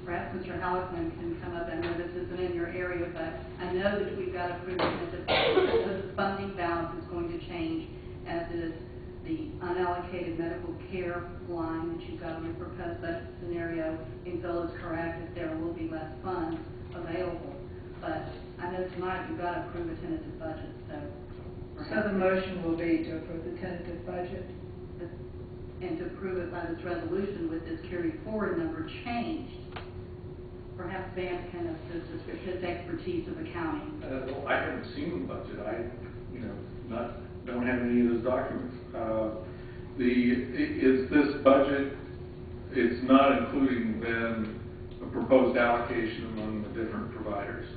perhaps Mr. Halleckman can come up. I know this isn't in your area, but I know that we've got to prove that the funding balance is going to change, as is the unallocated medical care line that you've got in your proposed budget scenario. I think Bill is correct that there will be less funds available. But I know tonight you've got to approve a tentative budget. So the motion will be to approve the tentative budget? And to approve it by this resolution with this carry forward number changed. Perhaps Vance can assist us with his expertise of accounting. Well, I haven't seen the budget. Don't have any of those documents. Is this budget? It's not including then a proposed allocation among the different providers.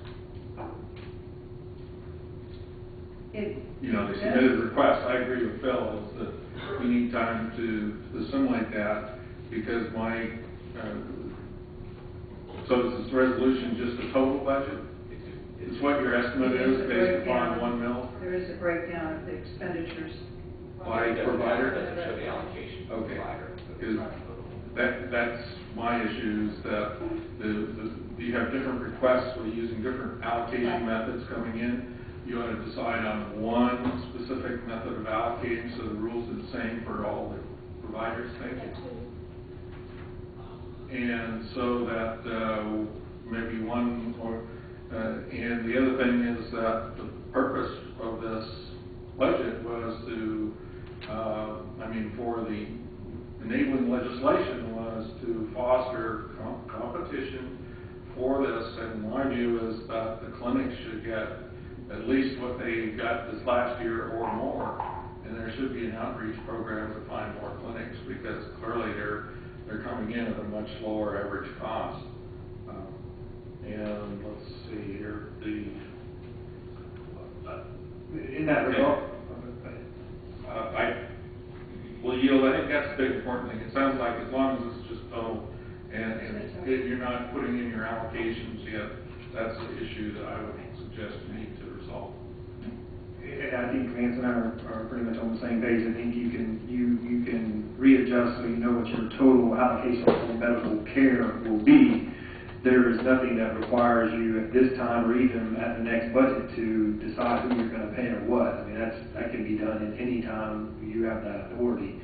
They submitted requests. I agree with Phil is that we need time to assimilate that, because so is this resolution just a total budget? Is what your estimate is based upon 1 mil? There is a breakdown of the expenditures. By provider? Doesn't show the allocation for provider. That's my issue, is that you have different requests, we're using different allocation methods coming in. You ought to decide on one specific method of allocating so the rules are the same for all the providers. Thank you. And so that maybe one or and the other thing is that the purpose of this budget was to, for the enabling legislation was to foster competition for this, and my view is that the clinics should get at least what they got this last year or more, and there should be an outreach program to find more clinics, because clearly they're coming in at a much lower average cost. And let's see here, In that regard, I will yield. I think that's the big important thing. It sounds like as long as it's just total, and if you're not putting in your allocations yet, that's the issue that I would suggest you need to resolve. I think Vance and I are pretty much on the same page. I think you can readjust so you know what your total allocation for medical care will be. There is nothing that requires you at this time or even at the next budget to decide who you're going to pay or what. I mean, that can be done at any time you have that authority.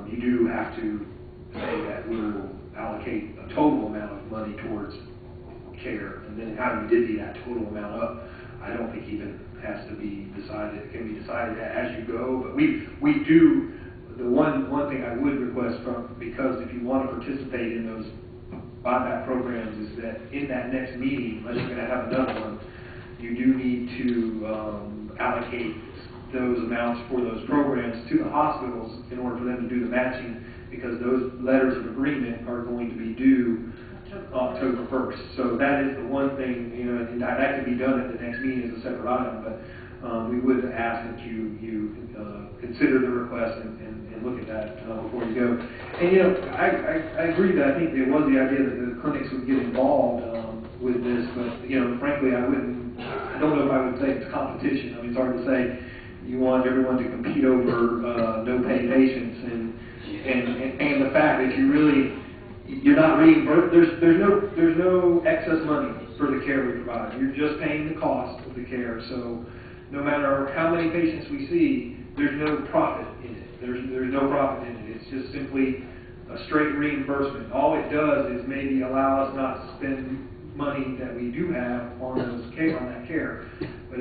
You do have to say that we will allocate a total amount of money towards care, and then how you divvy that total amount up, I don't think even has to be decided, it can be decided as you go, but we do, the one thing I would request because if you want to participate in those buyback programs is that in that next meeting, unless you're going to have another one, you do need to allocate those amounts for those programs to the hospitals in order for them to do the matching, because those letters of agreement are going to be due October 1st. So that is the one thing, and that can be done at the next meeting as a separate item, but we would ask that you consider the request and look at that before you go. And I agree that I think it was the idea that the clinics would get involved with this, but frankly, I don't know if I would say it's competition. I mean, it's hard to say you want everyone to compete over no-pay patients, and the fact that you're not reimbursed. There's no excess money for the care we provide. You're just paying the cost of the care. So no matter how many patients we see, there's no profit in it. There's no profit in it. It's just simply a straight reimbursement. All it does is maybe allow us not to spend money that we do have on that care. But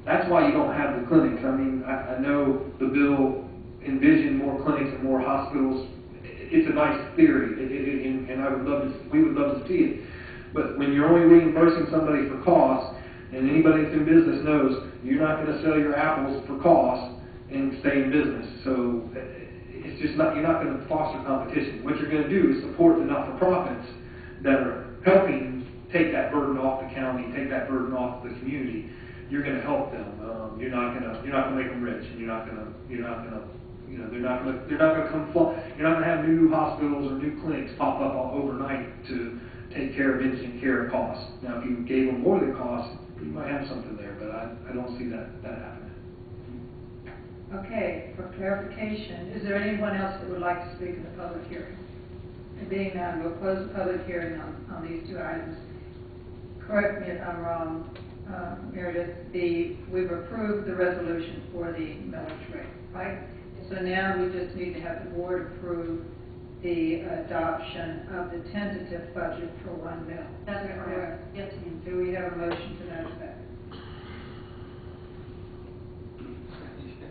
that's why you don't have the clinics. I mean, I know the bill envisioned more clinics and more hospitals. It's a nice theory, and we would love to see it. But when you're only reimbursing somebody for cost, and anybody that's in business knows you're not going to sell your apples for cost and stay in business. So it's just not, you're not going to foster competition. What you're going to do is support the not-for-profits that are helping take that burden off the county, take that burden off the community. You're going to help them. You're not going to make them rich, and you're not going to have new hospitals or new clinics pop up overnight to take care of indigent care costs. Now, if you gave them more than cost, you might have something there, but I don't see that happening. Okay, for clarification, is there anyone else that would like to speak in the public hearing? And being none, we'll close the public hearing on these two items. Correct me if I'm wrong, Meredith, we've approved the resolution for the millage rate, right? So now we just need to have the board approve the adoption of the tentative budget for 1 mil. That's correct. Yes, ma'am. Do we have a motion to that effect?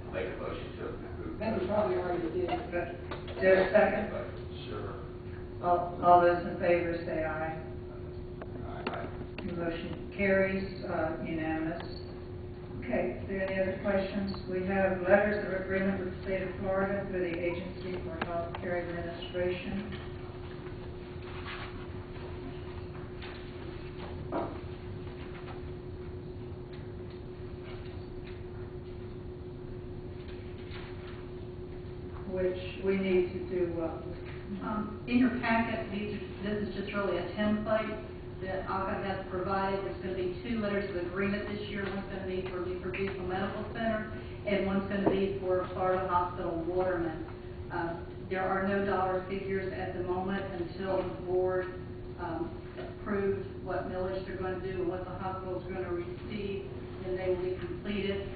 I'll make a motion to approve. I think we probably already did, but is there a second? Sure. All those in favor say aye. Aye. The motion carries unanimous. Okay, is there any other questions? We have letters of agreement with the state of Florida through the Agency for Health Care Administration. Which we need to do what? In your packet, this is just really a template that AHCA has provided. There's going to be 2 letters of agreement this year. One's going to be for Leesburg Medical Center, and one's going to be for Florida Hospital Waterman. There are no dollar figures at the moment until the board approves what millage they're going to do and what the hospital is going to receive, and they will be completed.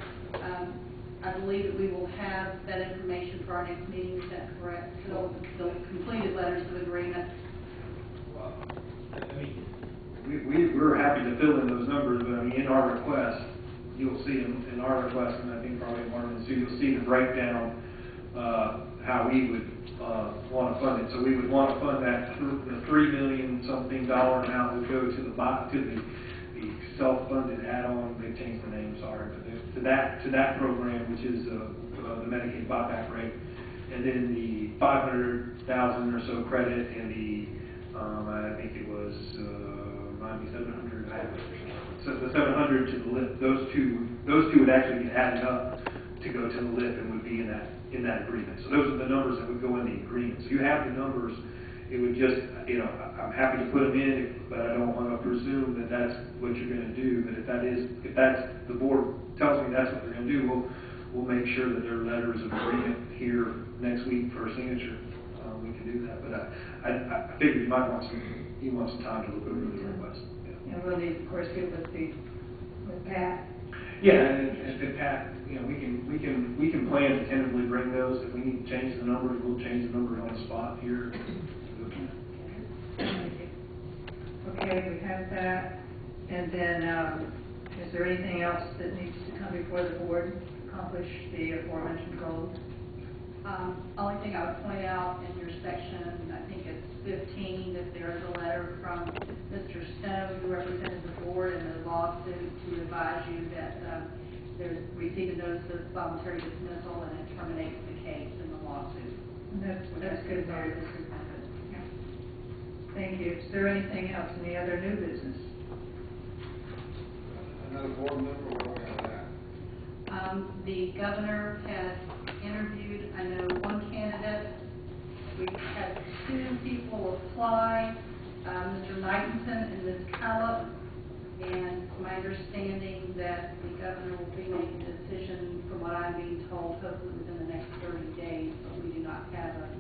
I believe that we will have that information for our next meeting. Is that correct? So the completed letters of agreement. We're happy to fill in those numbers, but I mean, in our request, you'll see in our request, and I think probably Martin too, you'll see the breakdown how we would want to fund it. So we would want to fund that the $3 million something amount would go to the self-funded add-on. They changed the name, sorry, but to that program, which is the Medicaid buyback rate, and then the 500,000 or so credit, and the I think it was 700. So the 700 to the LIP. Those two would actually get added up to go to the LIP and would be in that agreement. So those are the numbers that would go in the agreement. So you have the numbers. It would just, I'm happy to put them in, but I don't want to presume that that's what you're going to do. But if that's the board tells me that's what they're going to do, we'll make sure that there are letters of agreement here next week for a signature. We can do that. But I figured you might want some time to look over the request. Yeah. And we'll need, of course, get with Pat. Yeah, and Pat, we can plan to tentatively bring those. If we need to change the numbers, we'll change the number on the spot here. Okay, we have that. And then Is there anything else that needs to come before the board to accomplish the aforementioned goals? Only thing I would point out in your section, I think it's 15, that there is a letter from Mr. Stone, who represented the board in the lawsuit, to advise you that there's received a notice of voluntary dismissal and it terminates the case in the lawsuit. And that's good news. Yeah. Thank you. Is there anything else? Any other new business? Another board member, where are we at that? The governor has interviewed, I know, one candidate. We've had 2 people apply, Mr. Knighton and Ms. Callop, and my understanding that the governor will be making a decision, from what I'm being told, hopefully within the next 30 days, but we do not have an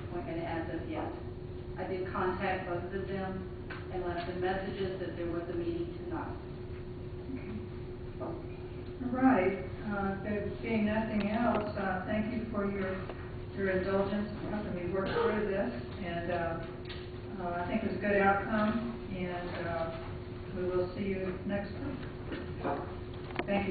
appointment as of yet. I did contact both of them and left them messages that there was a meeting tonight. All right. There being nothing else, thank you for your indulgence in helping me work through this. And I think it was a good outcome. And we will see you next week. Thank you.